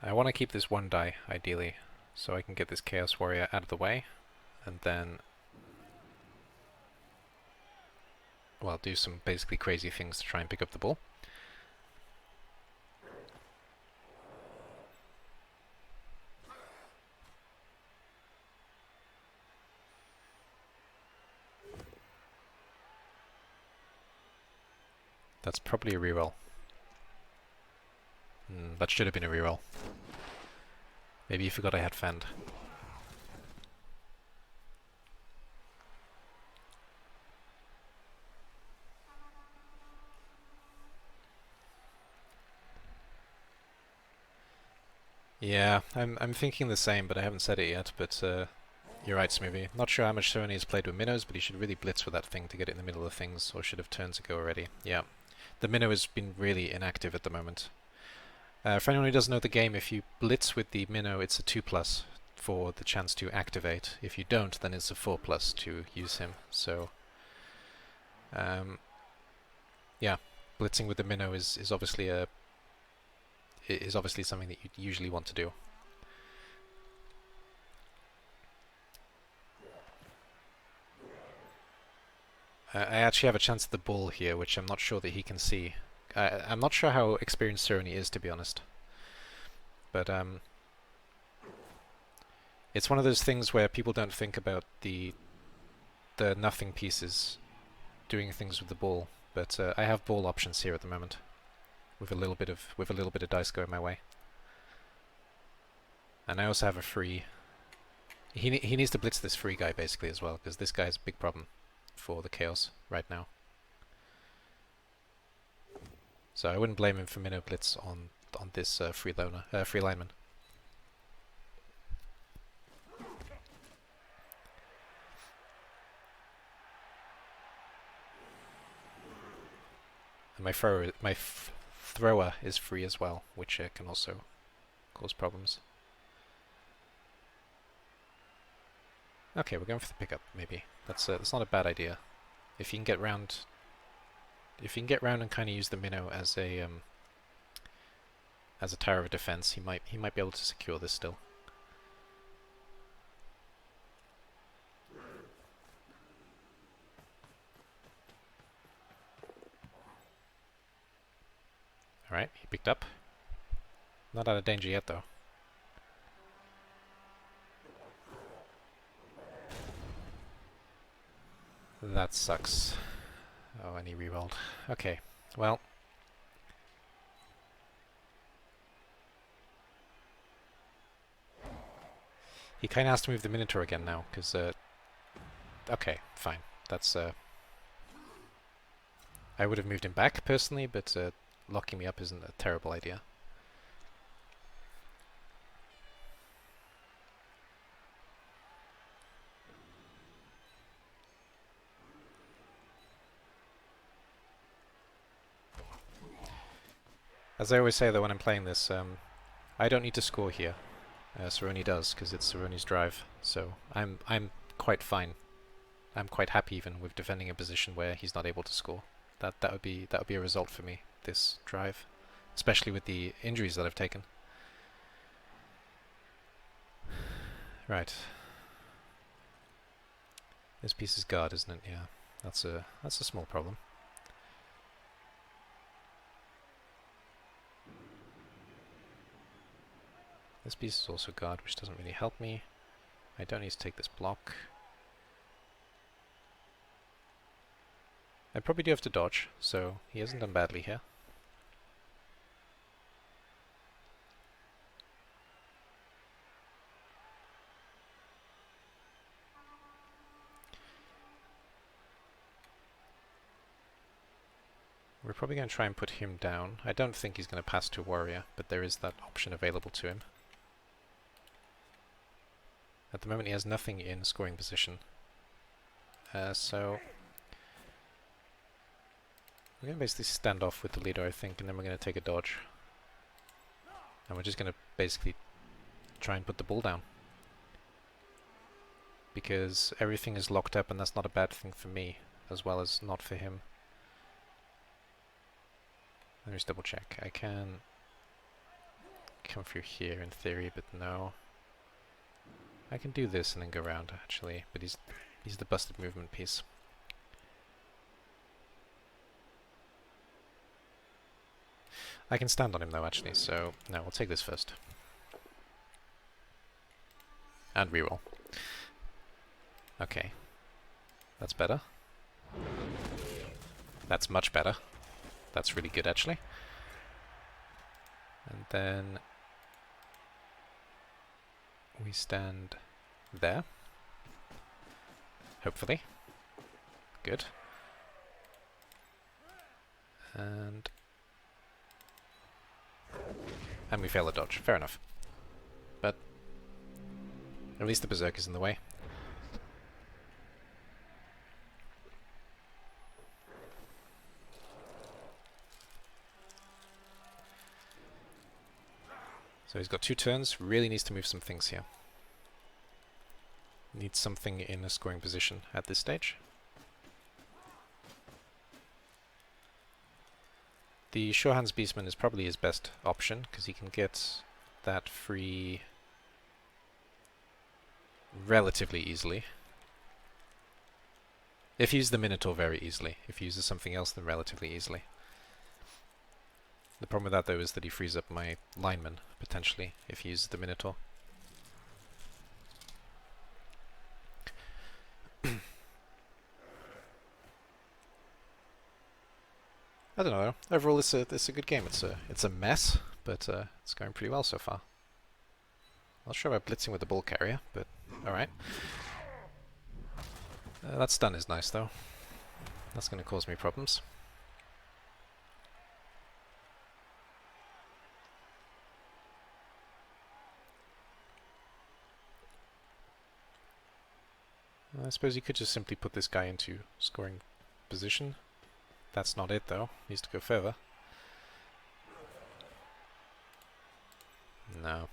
I want to keep this one die, ideally, so I can get this Chaos Warrior out of the way, and then, well, do some basically crazy things to try and pick up the ball. That's probably a reroll. That should have been a reroll. Maybe you forgot I had Fend. Yeah, I'm thinking the same, but I haven't said it yet, but you're right, Smoothie. Not sure how much Seronie has played with minnows, but he should really blitz with that thing to get it in the middle of things, or should have turned to go already. Yeah. The minnow has been really inactive at the moment. For anyone who doesn't know the game, if you blitz with the minnow, it's a 2+ for the chance to activate. If you don't, then it's a 4+ to use him. So, yeah, blitzing with the minnow is obviously something that you usually want to do. I actually have a chance at the ball here, which I'm not sure that he can see. I'm not sure how experienced Seronie is, to be honest. But it's one of those things where people don't think about the nothing pieces doing things with the ball. But I have ball options here at the moment, with a little bit of dice going my way. And I also have a free. He needs to blitz this free guy basically as well, because this guy is a big problem for the Chaos right now. So I wouldn't blame him for minnow blitz on this free lineman. And my thrower is free as well, which can also cause problems. Okay, we're going for the pickup. Maybe that's not a bad idea. If you can get round, and kind of use the minnow as a tower of defense, he might be able to secure this still. Alright, he picked up. Not out of danger yet, though. That sucks. Oh, and he rerolled. Okay, well. He kind of has to move the Minotaur again now, because, okay, fine. That's, I would have moved him back, personally, but, locking me up isn't a terrible idea. As I always say, though, when I'm playing this, I don't need to score here. Seronie does, because it's Seronie's drive. So I'm quite fine. I'm quite happy even with defending a position where he's not able to score. That would be a result for me, this drive. especially with the injuries that I've taken. Right. This piece is guard, isn't it? Yeah, that's a small problem. This piece is also guard, which doesn't really help me. I don't need to take this block. I probably do have to dodge, so he hasn't done badly here. We're probably going to try and put him down. I don't think he's going to pass to warrior, but there is that option available to him. At the moment he has nothing in scoring position. So we're going to basically stand off with the leader, I think, and then we're going to take a dodge. And we're just going to basically try and put the ball down. Because everything is locked up, and that's not a bad thing for me, as well as not for him. Let me just double check. I can come through here in theory, but no. I can do this and then go around, actually, but he's the busted movement piece. I can stand on him though, actually, so no, we'll take this first. And reroll. Okay. That's better. That's much better. That's really good, actually. And then we stand there. Hopefully. Good. And we fail a dodge. Fair enough. But at least the berserk is in the way. So he's got 2 turns, really needs to move some things here. Needs something in a scoring position at this stage. The Shohan's Beastman is probably his best option, because he can get that free relatively easily. If he uses the Minotaur, very easily. If he uses something else, then relatively easily. The problem with that, though, is that he frees up my lineman, potentially, if he uses the Minotaur. I don't know. Overall, it's a good game. It's a mess, but it's going pretty well so far. Not sure about blitzing with the ball carrier, but all right. That stun is nice, though. That's going to cause me problems. I suppose you could just simply put this guy into scoring position. That's not it, though. Needs to go further. No.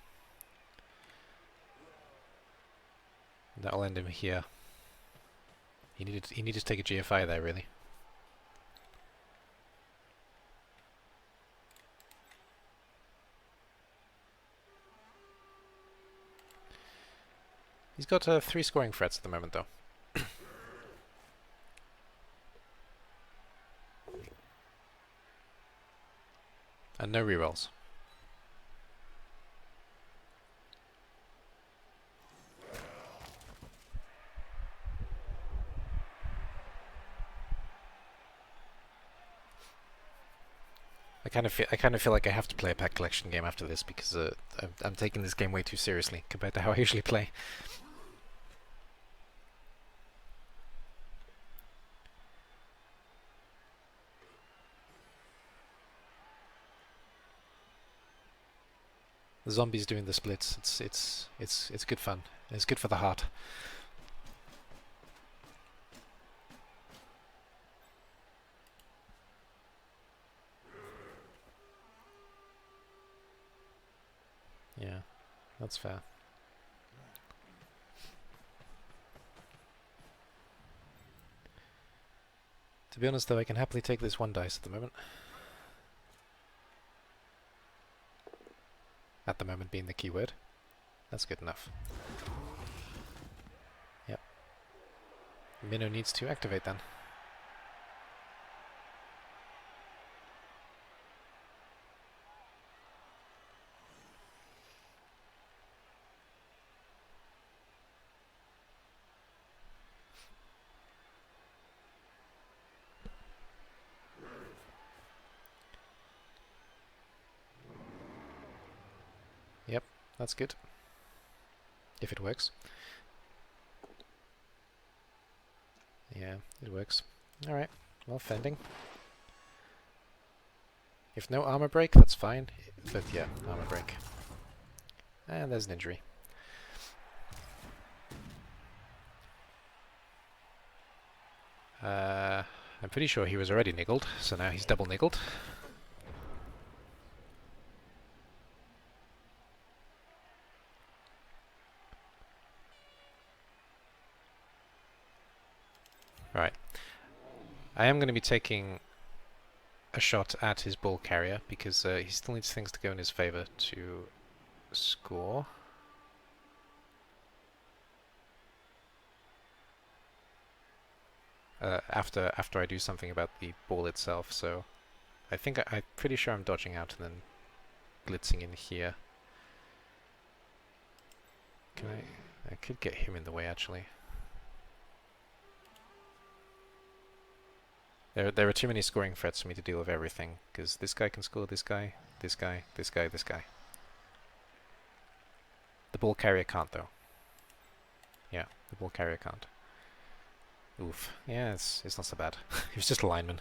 That'll end him here. He needed to take a GFI there, really. He's got 3 scoring threats at the moment, though. And no rerolls. I kind of feel like I have to play a pack collection game after this because I'm taking this game way too seriously compared to how I usually play. The zombies doing the splits. It's good fun. It's good for the heart. Yeah, that's fair. To be honest, though, I can happily take this 1 dice at the moment. At the moment being the keyword. That's good enough. Yep. Minnow needs to activate then. Yep, that's good. If it works. Yeah, it works. Alright, well, fending. If no armor break, that's fine. But yeah, armor break. And there's an injury. I'm pretty sure he was already niggled, so now he's double niggled. Right. I am going to be taking a shot at his ball carrier, because he still needs things to go in his favor to score. After I do something about the ball itself, so I think I'm pretty sure I'm dodging out and then blitzing in here. Can I could get him in the way actually. There are too many scoring threats for me to deal with everything, because this guy can score, this guy, this guy, this guy, this guy. The ball carrier can't though. Yeah, the ball carrier can't. Oof. Yeah, it's not so bad. He was just a lineman.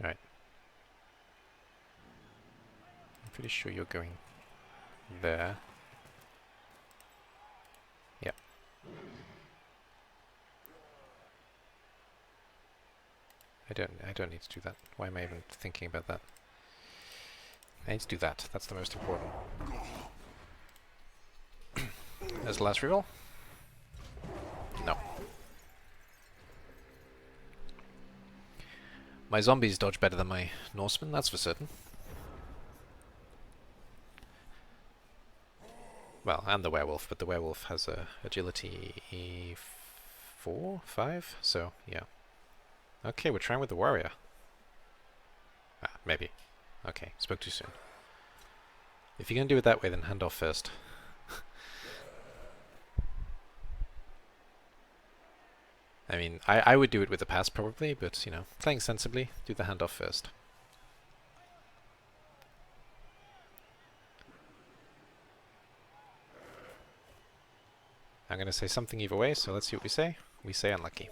Right. I'm pretty sure you're going there. Yep. I don't need to do that. Why am I even thinking about that? I need to do that. That's the most important. There's the last reroll. No. My zombies dodge better than my Norsemen, that's for certain. Well, and the werewolf, but the werewolf has a agility 4, 5, so yeah. Okay, we're trying with the warrior. Ah, maybe. Okay, spoke too soon. If you're gonna do it that way, then hand off first. I mean, I would do it with the pass probably, but, you know, playing sensibly, do the handoff first. I'm going to say something either way, so let's see what we say. We say unlucky.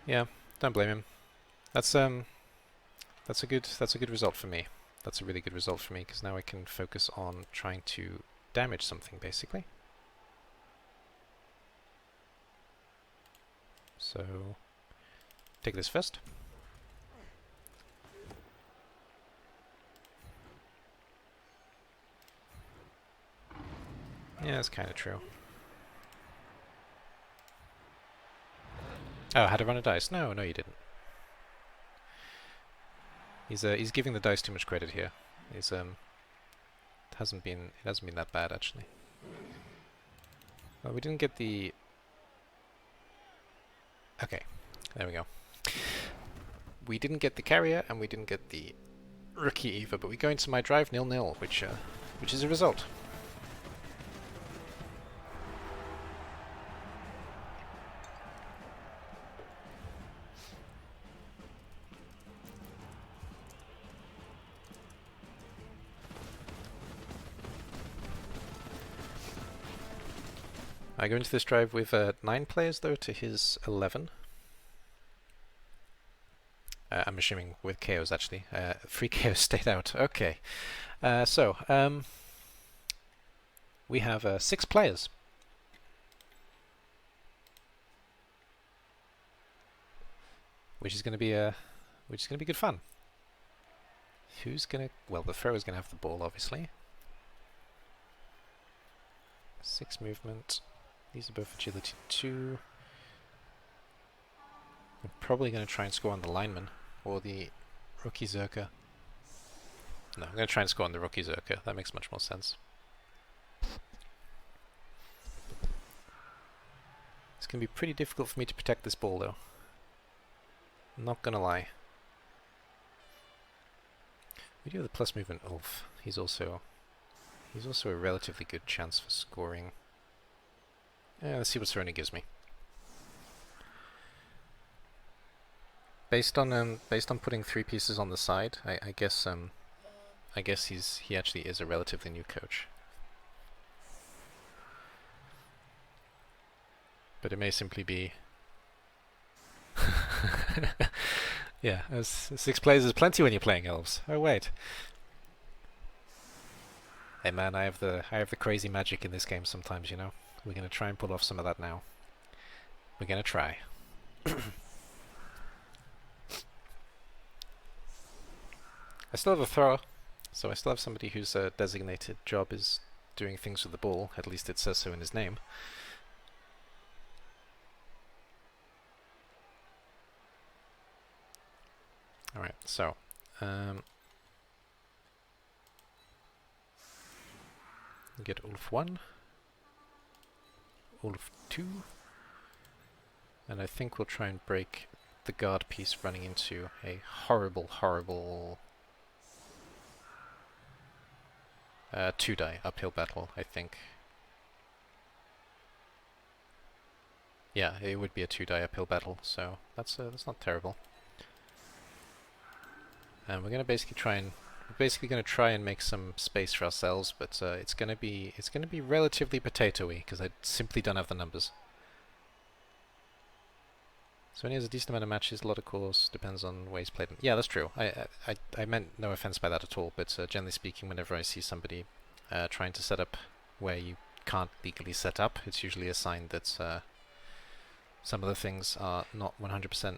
Yeah, don't blame him. That's a good result for me. That's a really good result for me, because now I can focus on trying to damage something, basically. So, take this first. Yeah, that's kind of true. Oh, I had to run a dice. No, you didn't. He's giving the dice too much credit here. It hasn't been that bad actually. Well, we didn't get the. Okay, there we go. We didn't get the carrier and we didn't get the rookie either, but we go into my drive 0-0, which is a result. I go into this drive with 9 players, though, to his 11. I'm assuming with KOs, actually. 3 KOs stayed out. Okay. We have 6 players. Which is going to be good fun. Who's going to... Well, the thrower's going to have the ball, obviously. 6 movement. These are both agility 2. I'm probably going to try and score on the lineman, or the rookie Zerker. No, I'm going to try and score on the rookie Zerker. That makes much more sense. It's going to be pretty difficult for me to protect this ball, though. I'm not going to lie. We do have the plus movement Ulf. He's also a relatively good chance for scoring. Let's see what Seronie gives me. Based on putting 3 pieces on the side, I guess he actually is a relatively new coach. But it may simply be yeah, 6 players is plenty when you're playing elves. Oh wait. Hey man, I have the crazy magic in this game sometimes, you know. We're gonna try and pull off some of that now. We're gonna try. I still have a thrower, so I still have somebody whose designated job is doing things with the ball. At least it says so in his name. Alright, so get Ulf 1, Ulf 2, and I think we'll try and break the guard piece running into a horrible 2-die uphill battle, I think. Yeah, it would be a 2-die uphill battle, so that's not terrible. And we're basically gonna try and make some space for ourselves, but it's gonna be relatively potatoey because I simply don't have the numbers. So he has a decent amount of matches, a lot of cores, depends on where he's played them. Yeah, that's true. I meant no offense by that at all, but generally speaking, whenever I see somebody trying to set up where you can't legally set up, it's usually a sign that some of the things are not 100%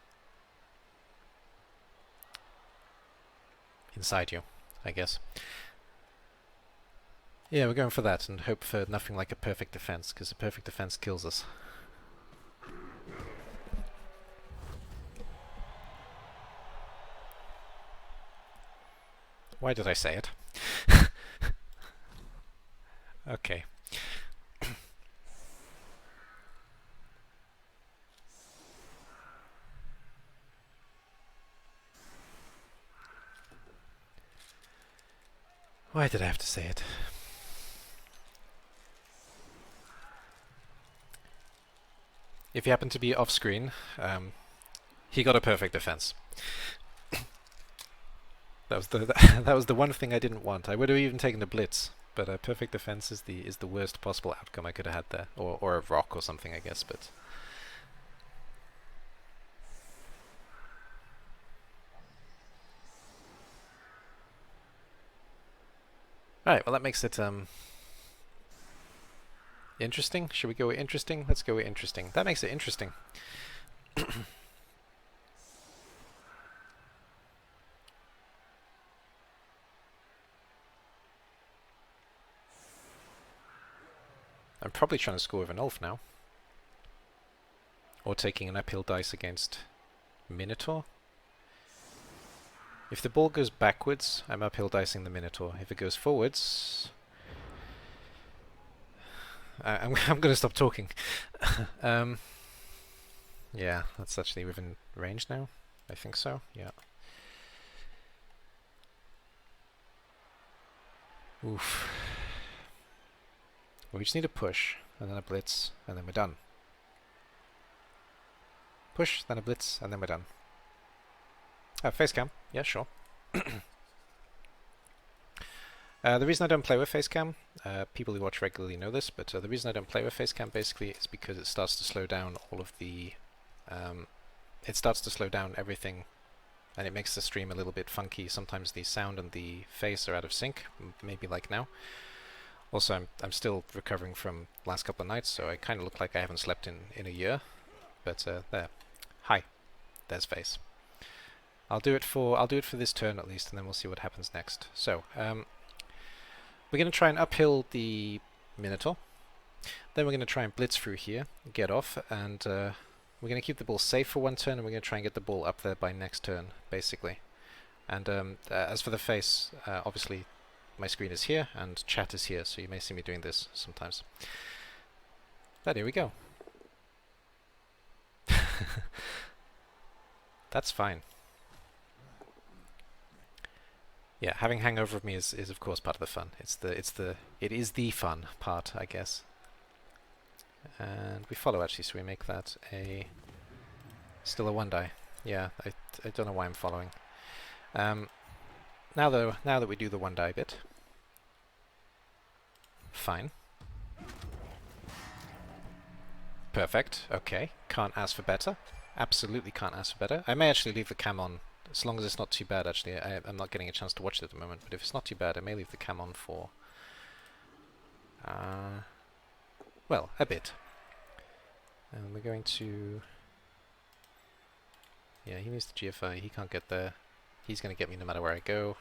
inside you, I guess. Yeah, we're going for that and hope for nothing like a perfect defense, because a perfect defense kills us. Why did I say it? Okay. Why did I have to say it? If you happen to be off screen, he got a perfect defense. That was the one thing I didn't want. I would have even taken the blitz, but a perfect defense is the worst possible outcome I could have had there, or a rock or something, I guess. But all right, well that makes it interesting. Should we go with interesting? Let's go with interesting. That makes it interesting. I'm probably trying to score with an Ulf now. Or taking an uphill dice against Minotaur. If the ball goes backwards, I'm uphill dicing the Minotaur. If it goes forwards... I'm going to stop talking. Yeah, that's actually within range now. I think so, yeah. Oof. We just need a push, and then a blitz, and then we're done. Push, then a blitz, and then we're done. Face cam. Yeah, sure. The reason I don't play with face cam, people who watch regularly know this, but the reason I don't play with face cam basically is because it starts to slow down all of the... it starts to slow down everything, and it makes the stream a little bit funky. Sometimes the sound and the face are out of sync, maybe like now. Also, I'm still recovering from last couple of nights, so I kind of look like I haven't slept in a year. But there, hi, there's face. I'll do it for this turn at least, and then we'll see what happens next. So we're going to try and uphill the Minotaur. Then we're going to try and blitz through here, get off, and we're going to keep the ball safe for one turn, and we're going to try and get the ball up there by next turn, basically. And as for the face, obviously my screen is here, and chat is here, so you may see me doing this sometimes. But here we go. That's fine. Yeah, having hangover of me is of course part of the fun. It is the fun part, I guess. And we follow actually, so we make that still a 1-die. Yeah, I don't know why I'm following. Now that we do the 1-die bit, fine. Perfect. Okay, can't ask for better. Absolutely can't ask for better. I may actually leave the cam on, as long as it's not too bad, actually. I'm not getting a chance to watch it at the moment, but if it's not too bad, I may leave the cam on for... well, a bit. And we're going to... Yeah, he needs the GFI, he can't get there. He's going to get me no matter where I go.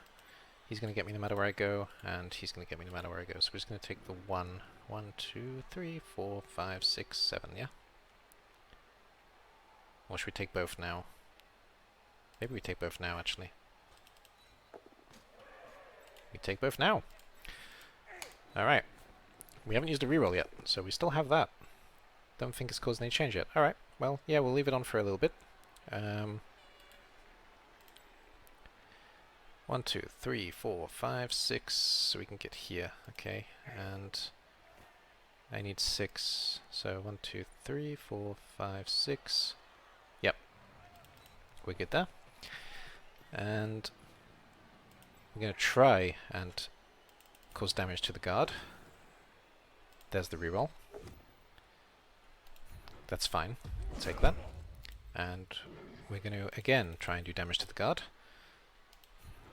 He's going to get me no matter where I go, and he's going to get me no matter where I go. So we're just going to take the 1, 2, 3, 4, 5, 6, 7, yeah? Or should we take both now? Maybe we take both now, actually. We take both now! Alright. We haven't used a reroll yet, so we still have that. Don't think it's caused any change yet. Alright, well, yeah, we'll leave it on for a little bit. 1, 2, 3, 4, 5, 6, so we can get here, okay, and I need 6, so 1, 2, 3, 4, 5, 6, yep, we're good there, and we're going to try and cause damage to the guard. There's the reroll. That's fine, we'll take that, and we're going to again try and do damage to the guard.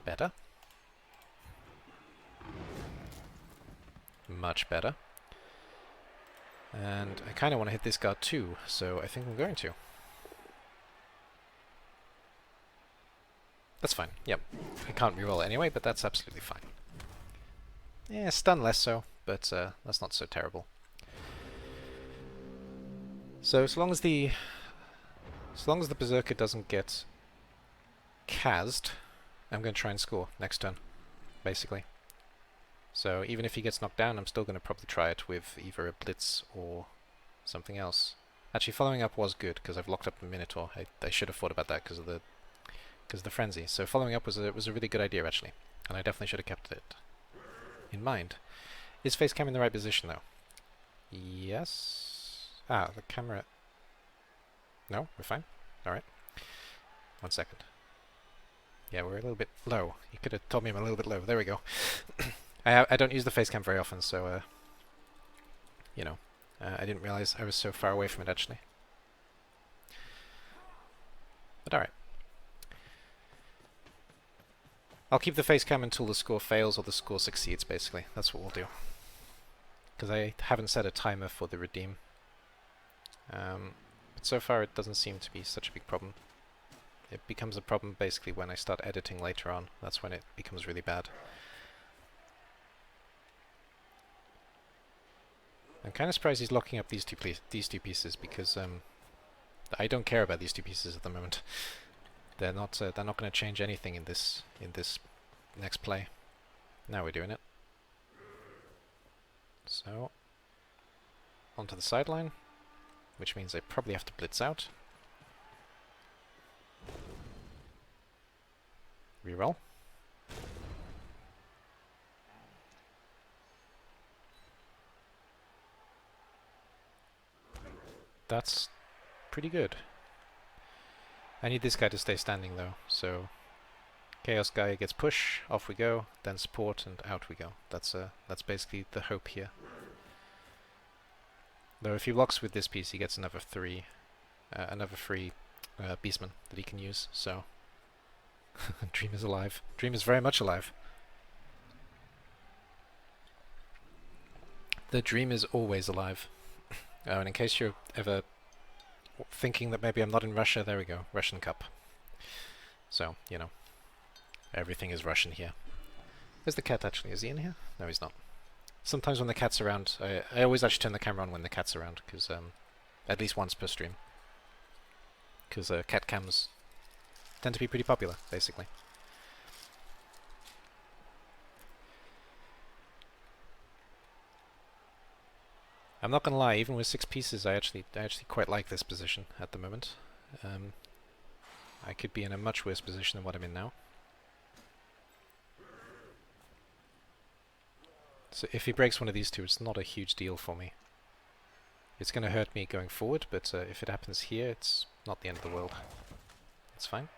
Better. Much better. And I kind of want to hit this guard too, so I think I'm going to. That's fine, yep. I can't reroll it anyway, but that's absolutely fine. Yeah, stun less so, but that's not so terrible. So as long as the Berserker doesn't get cased, I'm going to try and score next turn, basically. So even if he gets knocked down, I'm still going to probably try it with either a Blitz or something else. Actually, following up was good, because I've locked up the Minotaur. I should have thought about that because of the Frenzy. So following up was a really good idea, actually. And I definitely should have kept it in mind. Is face cam in the right position, though? Yes. Ah, the camera... No, we're fine. Alright. 1 second. Yeah, we're a little bit low. You could have told me I'm a little bit low. There we go. I don't use the face cam very often, so, you know, I didn't realize I was so far away from it, actually. But alright. I'll keep the face cam until the score fails or the score succeeds, basically. That's what we'll do. Because I haven't set a timer for the redeem. But so far it doesn't seem to be such a big problem. It becomes a problem basically when I start editing later on. That's when it becomes really bad. I'm kind of surprised he's locking up these two pieces because I don't care about these two pieces at the moment. They're not going to change anything in this next play. Now we're doing it. So onto the sideline, which means I probably have to blitz out. Reroll. That's pretty good. I need this guy to stay standing though, so Chaos guy gets push, off we go, then support and out we go. That's basically the hope here. Though if he locks with this piece he gets another free Beastman that he can use, so Dream is alive. Dream is very much alive. The Dream is always alive. Oh, and in case you're ever thinking that maybe I'm not in Russia, there we go, Russian Cup. So, you know, everything is Russian here. Where's the cat actually? Is he in here? No, he's not. Sometimes when the cat's around, I always actually turn the camera on when the cat's around, because at least once per stream. Because cat cams tend to be pretty popular, basically. I'm not gonna lie, even with 6 pieces, I actually quite like this position at the moment. I could be in a much worse position than what I'm in now. So if he breaks one of these two, it's not a huge deal for me. It's going to hurt me going forward, but if it happens here, it's not the end of the world. It's fine.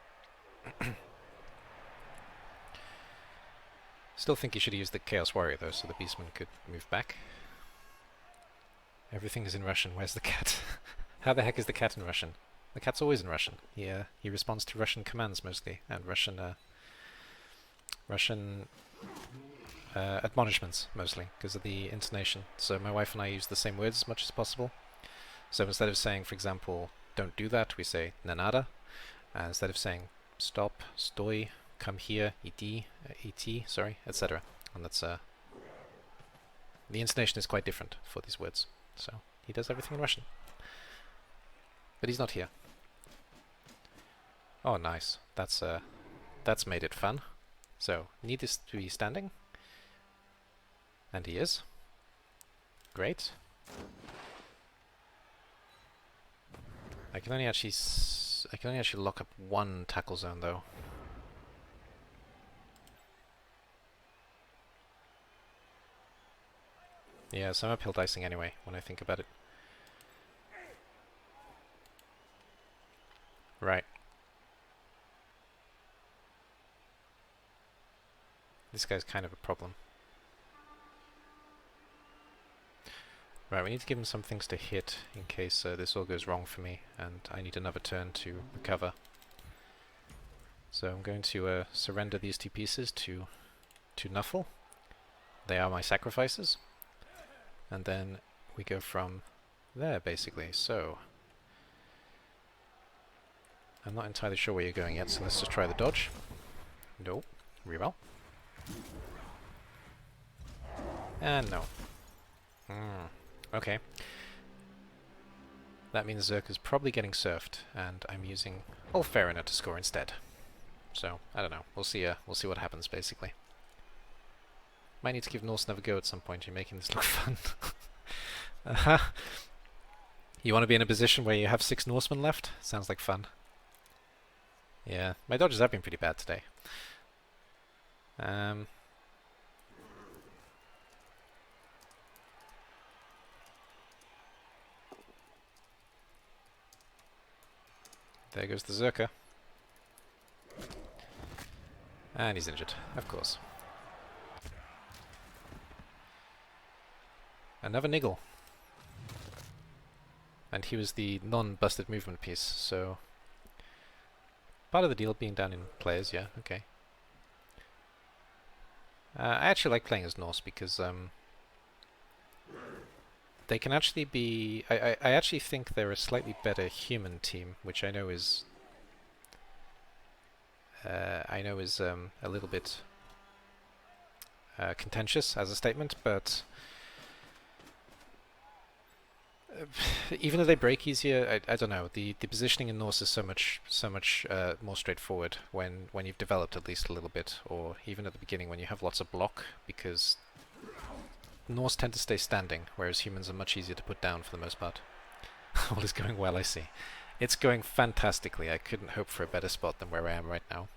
Still think he should have used the Chaos Warrior though, so the Beastman could move back. Everything is in Russian. Where's the cat? How the heck is the cat in Russian? The cat's always in Russian. He responds to Russian commands mostly, and Russian admonishments mostly, because of the intonation. So my wife and I use the same words as much as possible. So instead of saying, for example, don't do that, we say "не надо," and instead of saying stop, stój, come here, iди, sorry, etc. And that's the intonation is quite different for these words. So he does everything in Russian. But he's not here. Oh, nice. That's made it fun. So need this to be standing. And he is. Great. I can only actually lock up one tackle zone though. Yeah, so I'm uphill dicing anyway when I think about it. Right. This guy's kind of a problem. Right, we need to give him some things to hit in case this all goes wrong for me and I need another turn to recover. So I'm going to surrender these 2 pieces to Nuffle. They are my sacrifices. And then we go from there, basically. So I'm not entirely sure where you're going yet, so let's just try the dodge. Nope. Reroll. And no. Okay. That means Zerk is probably getting surfed, and I'm using Ulfarina to score instead. So, I don't know. We'll see what happens, basically. Might need to give Norse another go at some point. You're making this look fun. You want to be in a position where you have 6 Norsemen left? Sounds like fun. Yeah, my dodges have been pretty bad today. There goes the Zerker. And he's injured, of course. Another Niggle. And he was the non-busted movement piece, so... part of the deal being down in players, yeah, okay. I actually like playing as Norse because they can actually be... I actually think they're a slightly better human team, which I know is... a little bit contentious as a statement, but even though they break easier, I don't know. The positioning in Norse is so much more straightforward when you've developed at least a little bit, or even at the beginning when you have lots of block, because Norse tend to stay standing, whereas humans are much easier to put down for the most part. All is going well, I see. It's going fantastically. I couldn't hope for a better spot than where I am right now.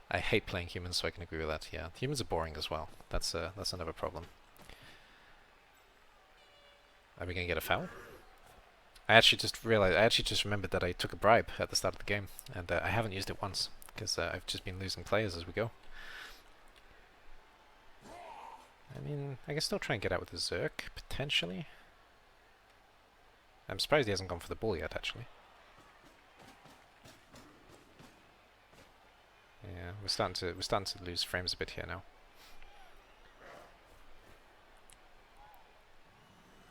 I hate playing humans, so I can agree with that. Yeah, humans are boring as well. That's another problem. Are we gonna get a foul? I actually just remembered that I took a bribe at the start of the game, and I haven't used it once because I've just been losing players as we go. I mean, I can still try and get out with the Zerk potentially. I'm surprised he hasn't gone for the ball yet, actually. Yeah, we're starting to lose frames a bit here now.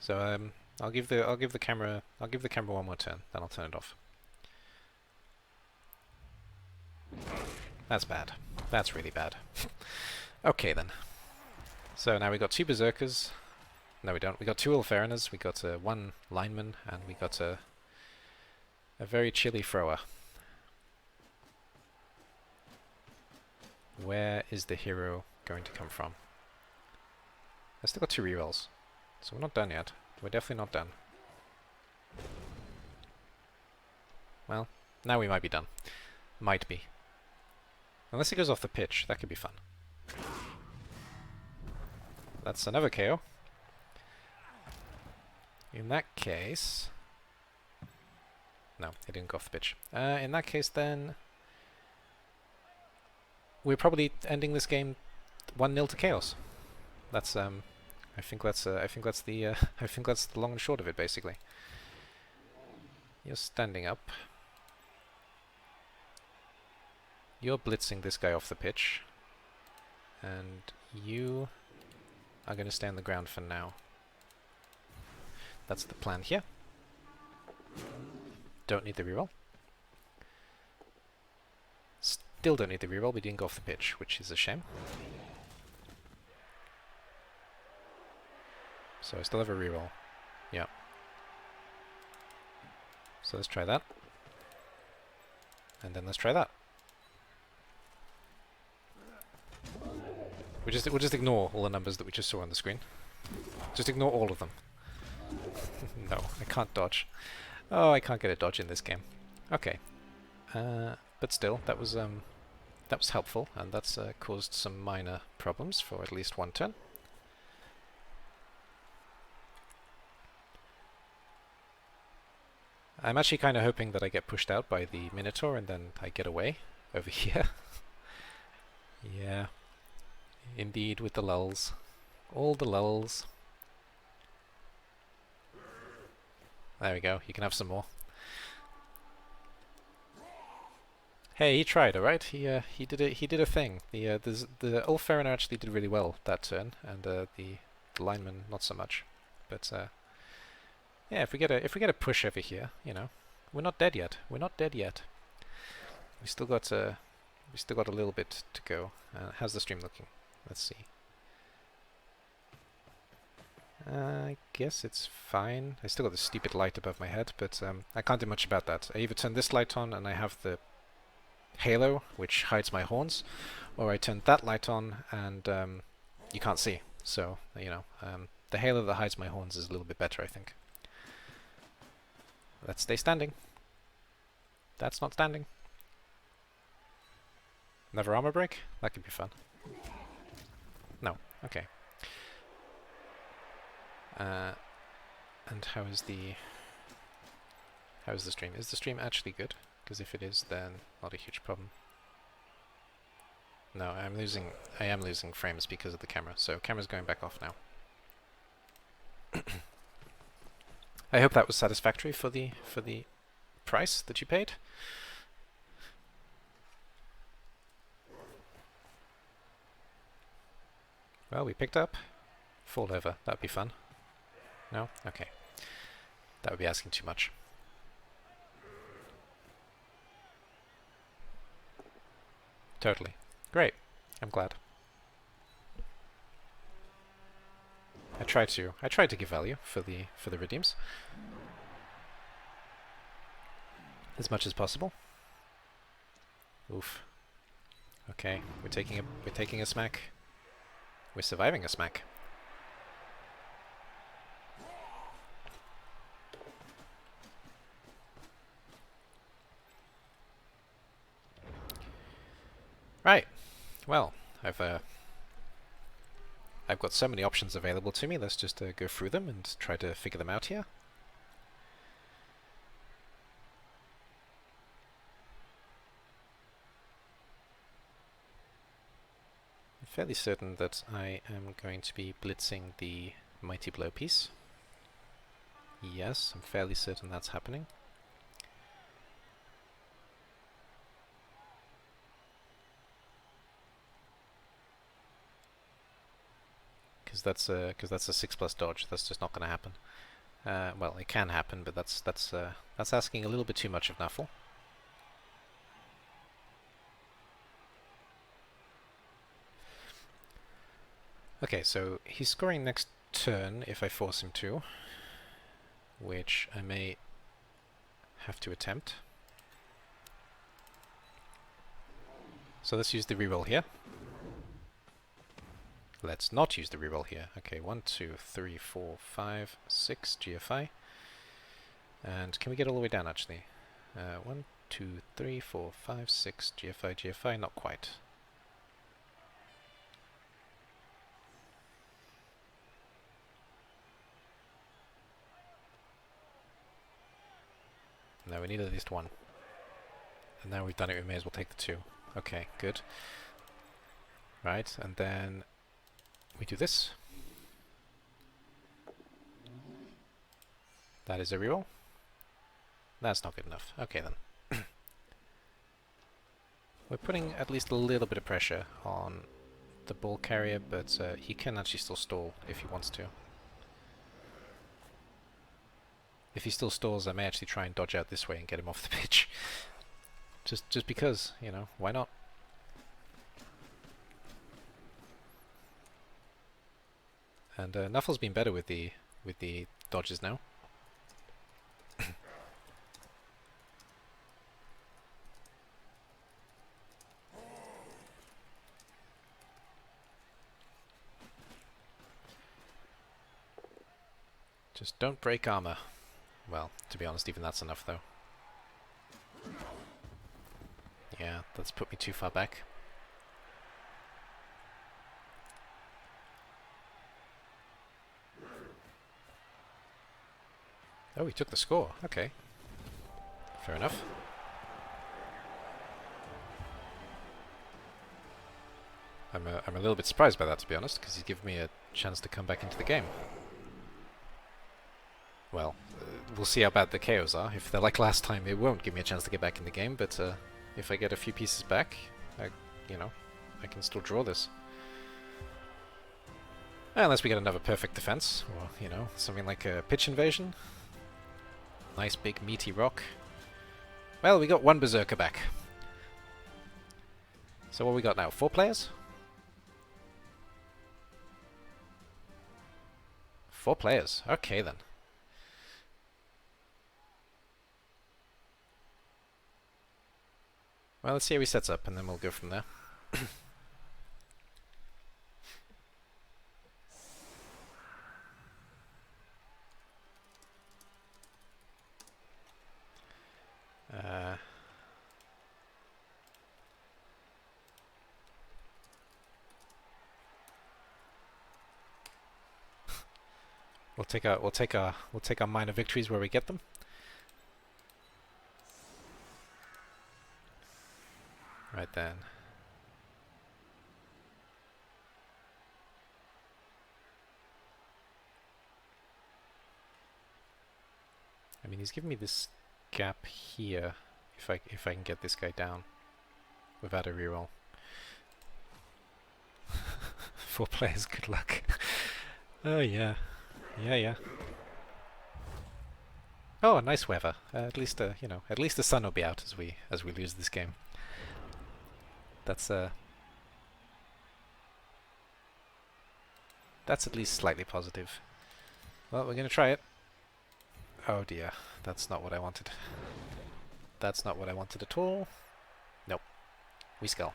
So I'll give the camera one more turn, then I'll turn it off. That's bad. That's really bad. Okay then. So now we got 2 berserkers. No, we don't. We got 2 Ulfariners, we got 1 lineman, and we got a very chilly thrower. Where is the hero going to come from? I still got 2 rerolls, so we're not done yet. We're definitely not done. Well, now we might be done. Might be. Unless he goes off the pitch, that could be fun. That's another KO. In that case... No, he didn't go off the pitch. In that case then... We're probably ending this game 1-0 to Chaos. That's I think that's the I think that's the long and short of it basically. You're standing up. You're blitzing this guy off the pitch. And you are going to stay on the ground for now. That's the plan here. Don't need the reroll. Still don't need the reroll, we didn't go off the pitch, which is a shame. So I still have a reroll. Yeah. So let's try that. And then let's try that. We'll just ignore all the numbers that we just saw on the screen. Just ignore all of them. No, I can't dodge. Oh, I can't get a dodge in this game. Okay. But still, that was helpful, and that's caused some minor problems for at least 1 turn. I'm actually kind of hoping that I get pushed out by the Minotaur and then I get away over here. Yeah. Indeed, with the lulls. All the lulls. There we go, you can have some more. Hey, he tried, alright? He did a thing. The Ulfariner actually did really well that turn, and the lineman not so much. But yeah, if we get a push over here, you know, we're not dead yet. We're not dead yet. We still got a little bit to go. How's the stream looking? Let's see. I guess it's fine. I still got the stupid light above my head, but I can't do much about that. I either turn this light on and I have the halo, which hides my horns, or I turn that light on and you can't see. So, you know, the halo that hides my horns is a little bit better, I think. Let's stay standing. That's not standing. Another armor break? That could be fun. No. Okay. And how is the stream? Is the stream actually good? Because if it is, then not a huge problem. No, I am losing frames because of the camera, so camera's going back off now. I hope that was satisfactory for the price that you paid. Well, we picked up. Fall over. That'd be fun. No? Okay. That would be asking too much. Totally. Great. I'm glad. I tried to give value for the redeems as much as possible. Oof. Okay, we're taking a smack. We're surviving a smack. Right. Well, I've got so many options available to me. Let's just go through them and try to figure them out here. I'm fairly certain that I am going to be blitzing the Mighty Blow piece. Yes, I'm fairly certain that's happening. Because that's a 6+ dodge. That's just not going to happen. Well, it can happen, but that's asking a little bit too much of Nuffle. Okay, so he's scoring next turn if I force him to, which I may have to attempt. So let's use the reroll here. Let's not use the reroll here. Okay, 1, 2, 3, 4, 5, 6 GFI. And can we get all the way down actually? 1, 2, 3, 4, 5, 6 GFI, GFI, not quite. No, we need at least 1. And now we've done it, we may as well take the 2. Okay, good. Right, and then we do this. That is a reroll. That's not good enough. Okay then. We're putting at least a little bit of pressure on the ball carrier, but he can actually still stall if he wants to. If he still stalls, I may actually try and dodge out this way and get him off the pitch. Just because, you know, why not? And Nuffle's been better with the dodges now. Just don't break armor. Well, to be honest, even that's enough though. Yeah, that's put me too far back. Oh, he took the score. Okay. Fair enough. I'm a little bit surprised by that, to be honest, because he's given me a chance to come back into the game. Well, we'll see how bad the KOs are. If they're like last time, it won't give me a chance to get back in the game, but if I get a few pieces back, you know, I can still draw this. Unless we get another perfect defense, or, you know, something like a pitch invasion. Nice big meaty rock. Well, we got 1 Berserker back. So what we got now? 4 players? 4 players. Okay then. Well, let's see how he sets up, and then we'll go from there. We'll take our minor victories where we get them. Right then. I mean, he's giving me this gap here. If I can get this guy down without a reroll. 4 players, good luck. Oh yeah, yeah. Oh, nice weather. At least you know, at least the sun will be out as we lose this game. That's at least slightly positive. Well, we're gonna try it. Oh dear, that's not what I wanted. That's not what I wanted at all. Nope. We skull.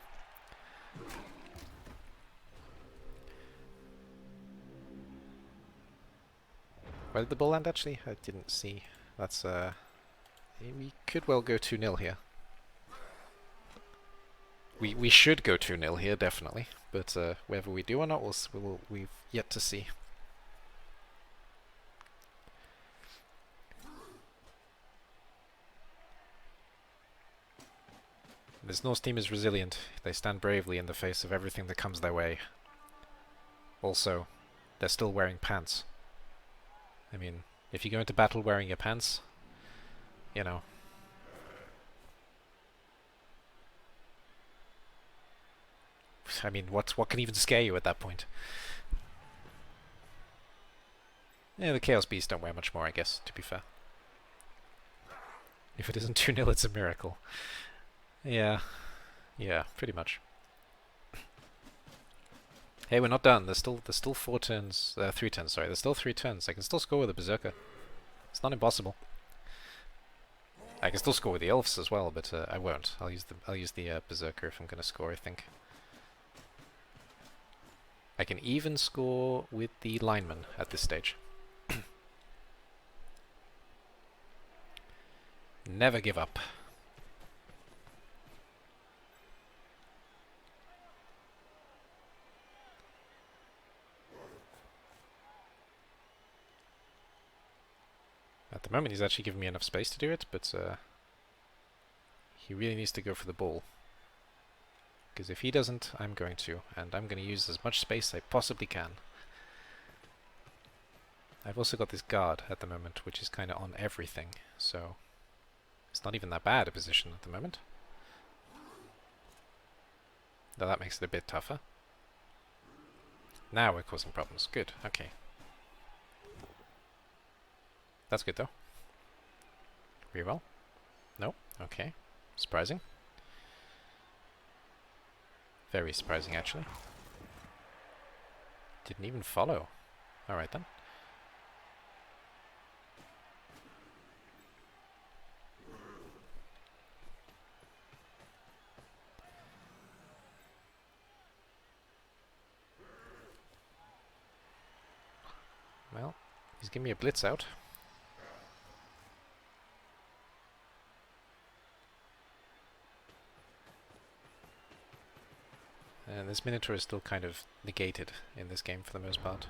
Where did the ball land actually? I didn't see. That's we could well go 2-0 here. We should go 2-0 here, definitely. But whether we do or not, we've yet to see. This Norse team is resilient. They stand bravely in the face of everything that comes their way. Also, they're still wearing pants. I mean, if you go into battle wearing your pants, you know. I mean, what can even scare you at that point? Yeah, the Chaos Beasts don't wear much more, I guess, to be fair. If it isn't 2-0, it's a miracle. Yeah, pretty much. Hey, we're not done. There's still 4 turns, 3 turns. Sorry, there's still 3 turns. I can still score with a berserker. It's not impossible. I can still score with the elves as well, but I won't. I'll use the berserker if I'm going to score, I think. I can even score with the lineman at this stage. Never give up. At the moment he's actually giving me enough space to do it, but he really needs to go for the ball. Because if he doesn't, I'm going to, and I'm going to use as much space as I possibly can. I've also got this guard at the moment, which is kind of on everything, so it's not even that bad a position at the moment. Though that makes it a bit tougher. Now we're causing problems. Good, okay. That's good though. Reroll? No? Okay. Surprising. Very surprising actually. Didn't even follow. Alright then. Well, he's giving me a blitz out. And this Minotaur is still kind of negated in this game for the most part.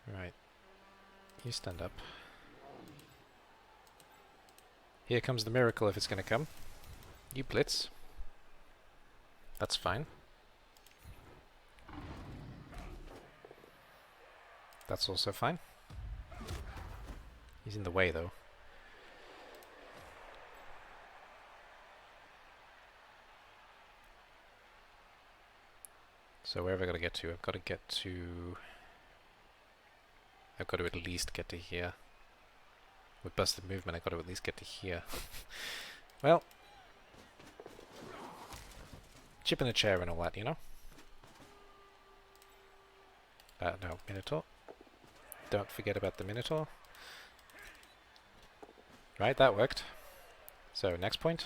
Right. You stand up. Here comes the miracle if it's going to come. You blitz. That's fine. That's also fine. He's in the way though. So where have I got to get to? I've got to at least get to here. With busted movement, I've got to at least get to here. Well, chip in a chair and all that, you know? No, Minotaur. Don't forget about the Minotaur. Right, that worked. So, next point.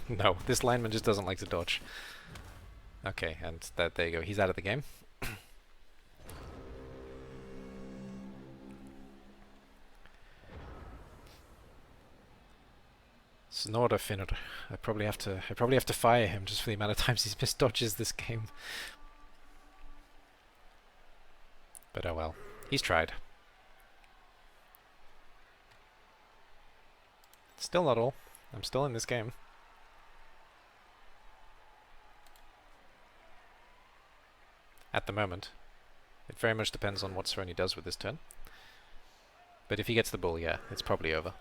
No, this lineman just doesn't like to dodge. Okay, and there you go. He's out of the game. Snorder Finner. I probably have to fire him just for the amount of times he's missed dodges this game. But oh well. He's tried. Still not all. I'm still in this game. At the moment. It very much depends on what Seronie does with this turn. But if he gets the ball, yeah, it's probably over.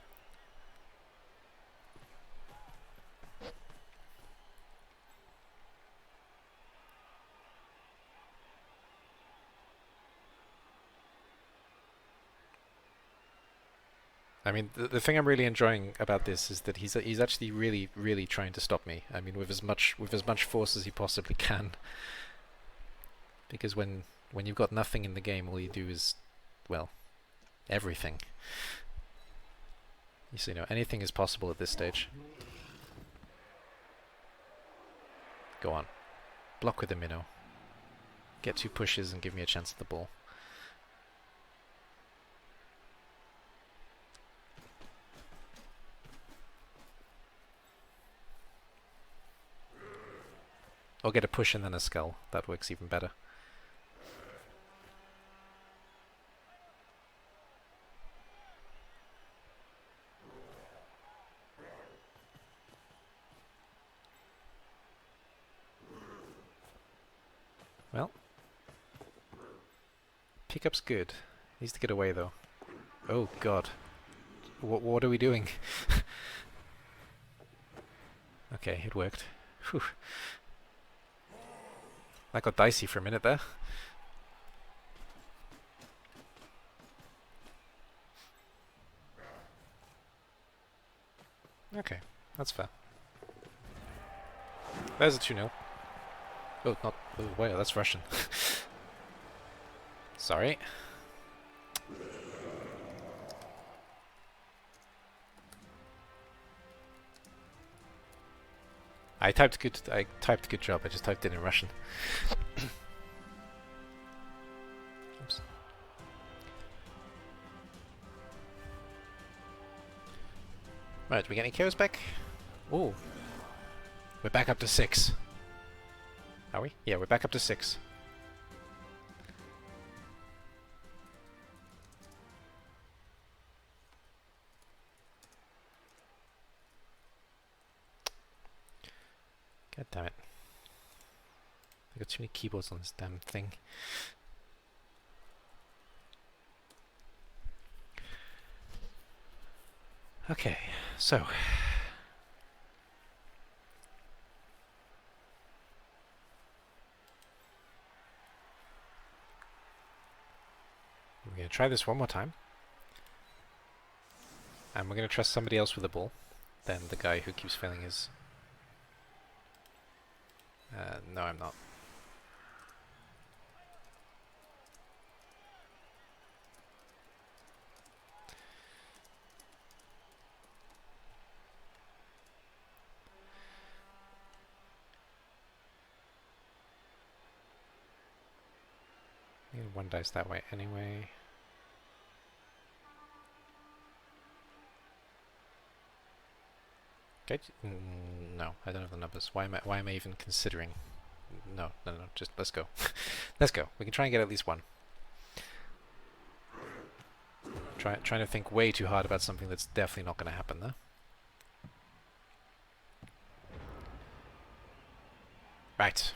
I mean, the thing I'm really enjoying about this is that he's actually really trying to stop me. I mean, with as much force as he possibly can. Because when you've got nothing in the game, all you do is, well, everything. You know, anything is possible at this stage. Go on, block with the minnow. Get 2 pushes and give me a chance at the ball. Or get a push and then a skull. That works even better. Well. Pickup's good. Needs to get away though. Oh god. What are we doing? Okay, it worked. Whew. That got dicey for a minute there. Okay, that's fair. There's a 2-0. Oh, not... Oh, wow, that's Russian. Sorry. I typed good job, I just typed it in Russian. Oops. Right, do we get any KOs back? Ooh. We're back up to 6. Are we? Yeah, we're back up to 6. God damn it. I got too many keyboards on this damn thing. Okay, so... we're going to try this one more time. And we're going to trust somebody else with the ball than the guy who keeps failing his... no, I'm not. One dice that way anyway. Okay. No, I don't have the numbers. Why am I even considering? No, just let's go. Let's go. We can try and get at least one. Trying to think way too hard about something that's definitely not going to happen though. Right.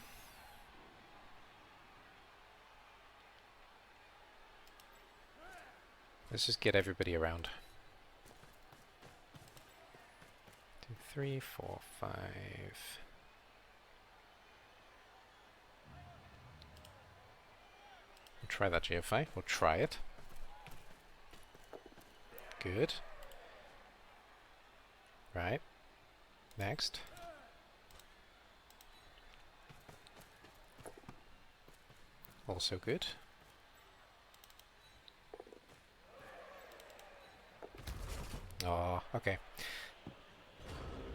Let's just get everybody around. 2, 3, 4, 5. We'll try that GFI. We'll try it. Good. Right. Next. Also good. Oh, okay.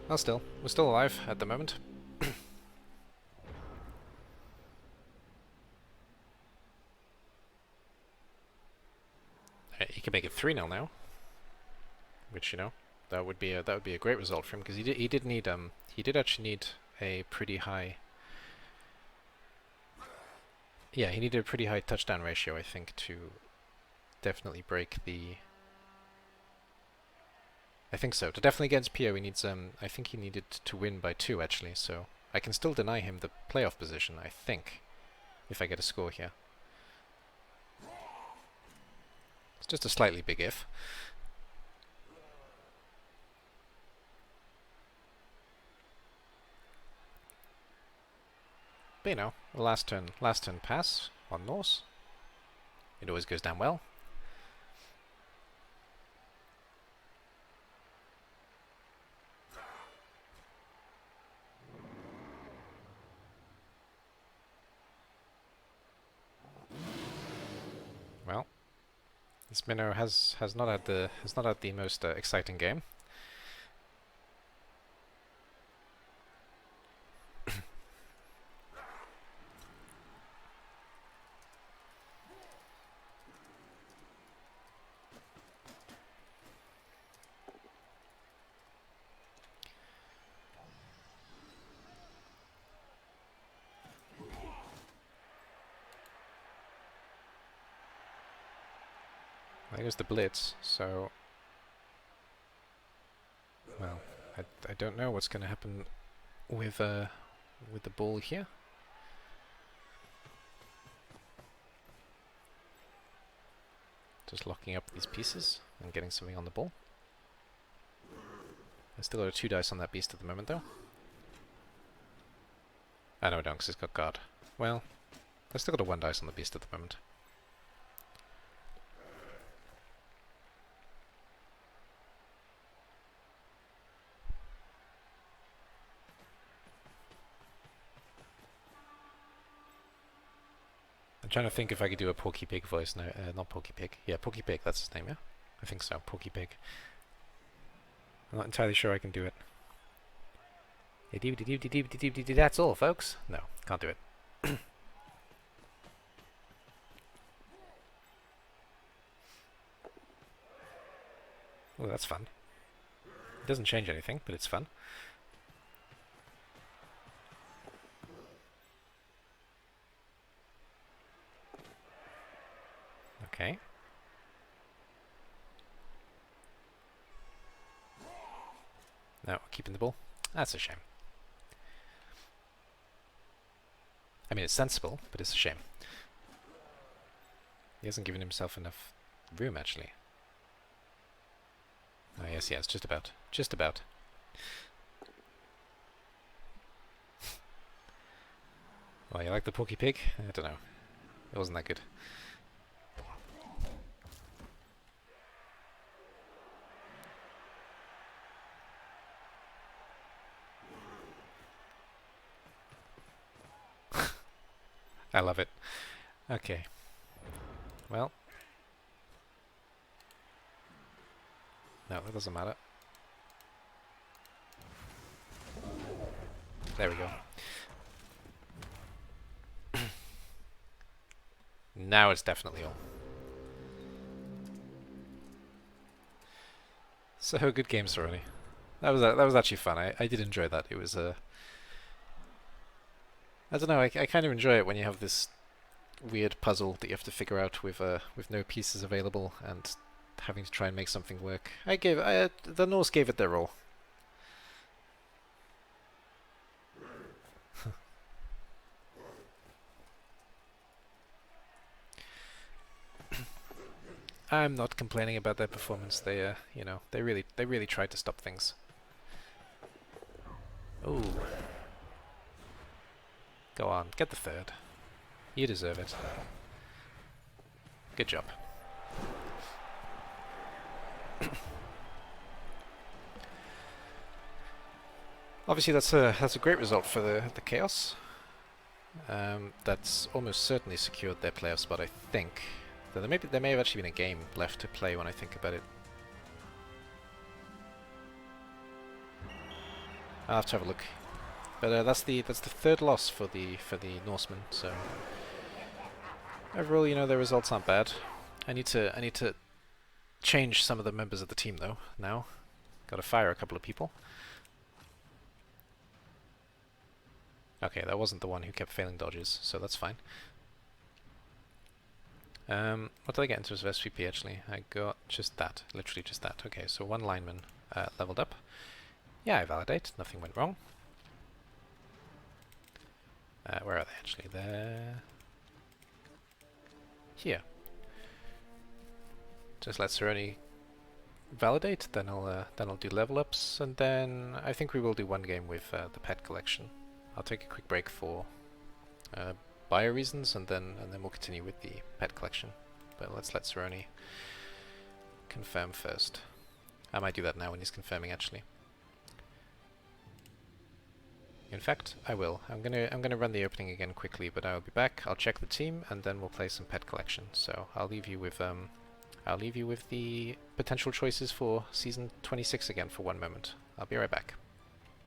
Well, still, we're still alive at the moment. He can make it 3-0 now, which, you know, that would be a great result for him, because he did actually need a pretty high. Yeah, he needed a pretty high touchdown ratio, I think, to definitely break the... I think so. To definitely against Pio, he needs, I think he needed to win by 2, actually, so I can still deny him the playoff position, I think, if I get a score here. It's just a slightly big if. But, you know, last turn pass on Norse. It always goes down well. Well, this Minnow has not had the most exciting game. There's the blitz, so... Well, I don't know what's going to happen with the ball here. Just locking up these pieces and getting something on the ball. I still got a 2 dice on that beast at the moment, though. I know I don't, because it's got guard. Well, I still got a 1 dice on the beast at the moment. trying to think if I could do a Porky Pig voice. No, not Porky Pig. Yeah, Porky Pig, that's his name, yeah? I think so, Porky Pig. I'm not entirely sure I can do it. That's all, folks. No, can't do it. Oh, that's fun. It doesn't change anything, but it's fun. Okay. No, keeping the ball. That's a shame. I mean, it's sensible, but it's a shame. He hasn't given himself enough room, actually. Oh, yes, yes, just about. Just about. Well, you like the Porky Pig? I don't know. It wasn't that good. I love it. Okay. Well. No, that doesn't matter. There we go. Now it's definitely all. So, good game, Seronie. That was actually fun. I did enjoy that. It was I don't know. I kind of enjoy it when you have this weird puzzle that you have to figure out with no pieces available and having to try and make something work. The Norse gave it their all. I'm not complaining about their performance. They, you know, they really tried to stop things. Ooh. Go on, get the third. You deserve it. Good job. Obviously, that's a great result for the Chaos. That's almost certainly secured their playoff spot, I think. Though there may have actually been a game left to play when I think about it. I'll have to have a look. But that's the third loss for the Norsemen. So overall, you know, their results aren't bad. I need to change some of the members of the team though. Now, got to fire a couple of people. Okay, that wasn't the one who kept failing dodges, so that's fine. What did I get into as SVP actually? I got just that, literally just that. Okay, so one lineman leveled up. Yeah, I validate. Nothing went wrong. Where are they actually? They're here. Just let Seronie validate, then I'll do level ups, and then I think we will do one game with the pet collection. I'll take a quick break for bio reasons, and then we'll continue with the pet collection. But let's let Seronie confirm first. I might do that now when he's confirming actually. In fact, I will. I'm gonna run the opening again quickly, but I will be back. I'll check the team, and then we'll play some pet collection. So I'll leave you with the potential choices for season 26 again for one moment. I'll be right back.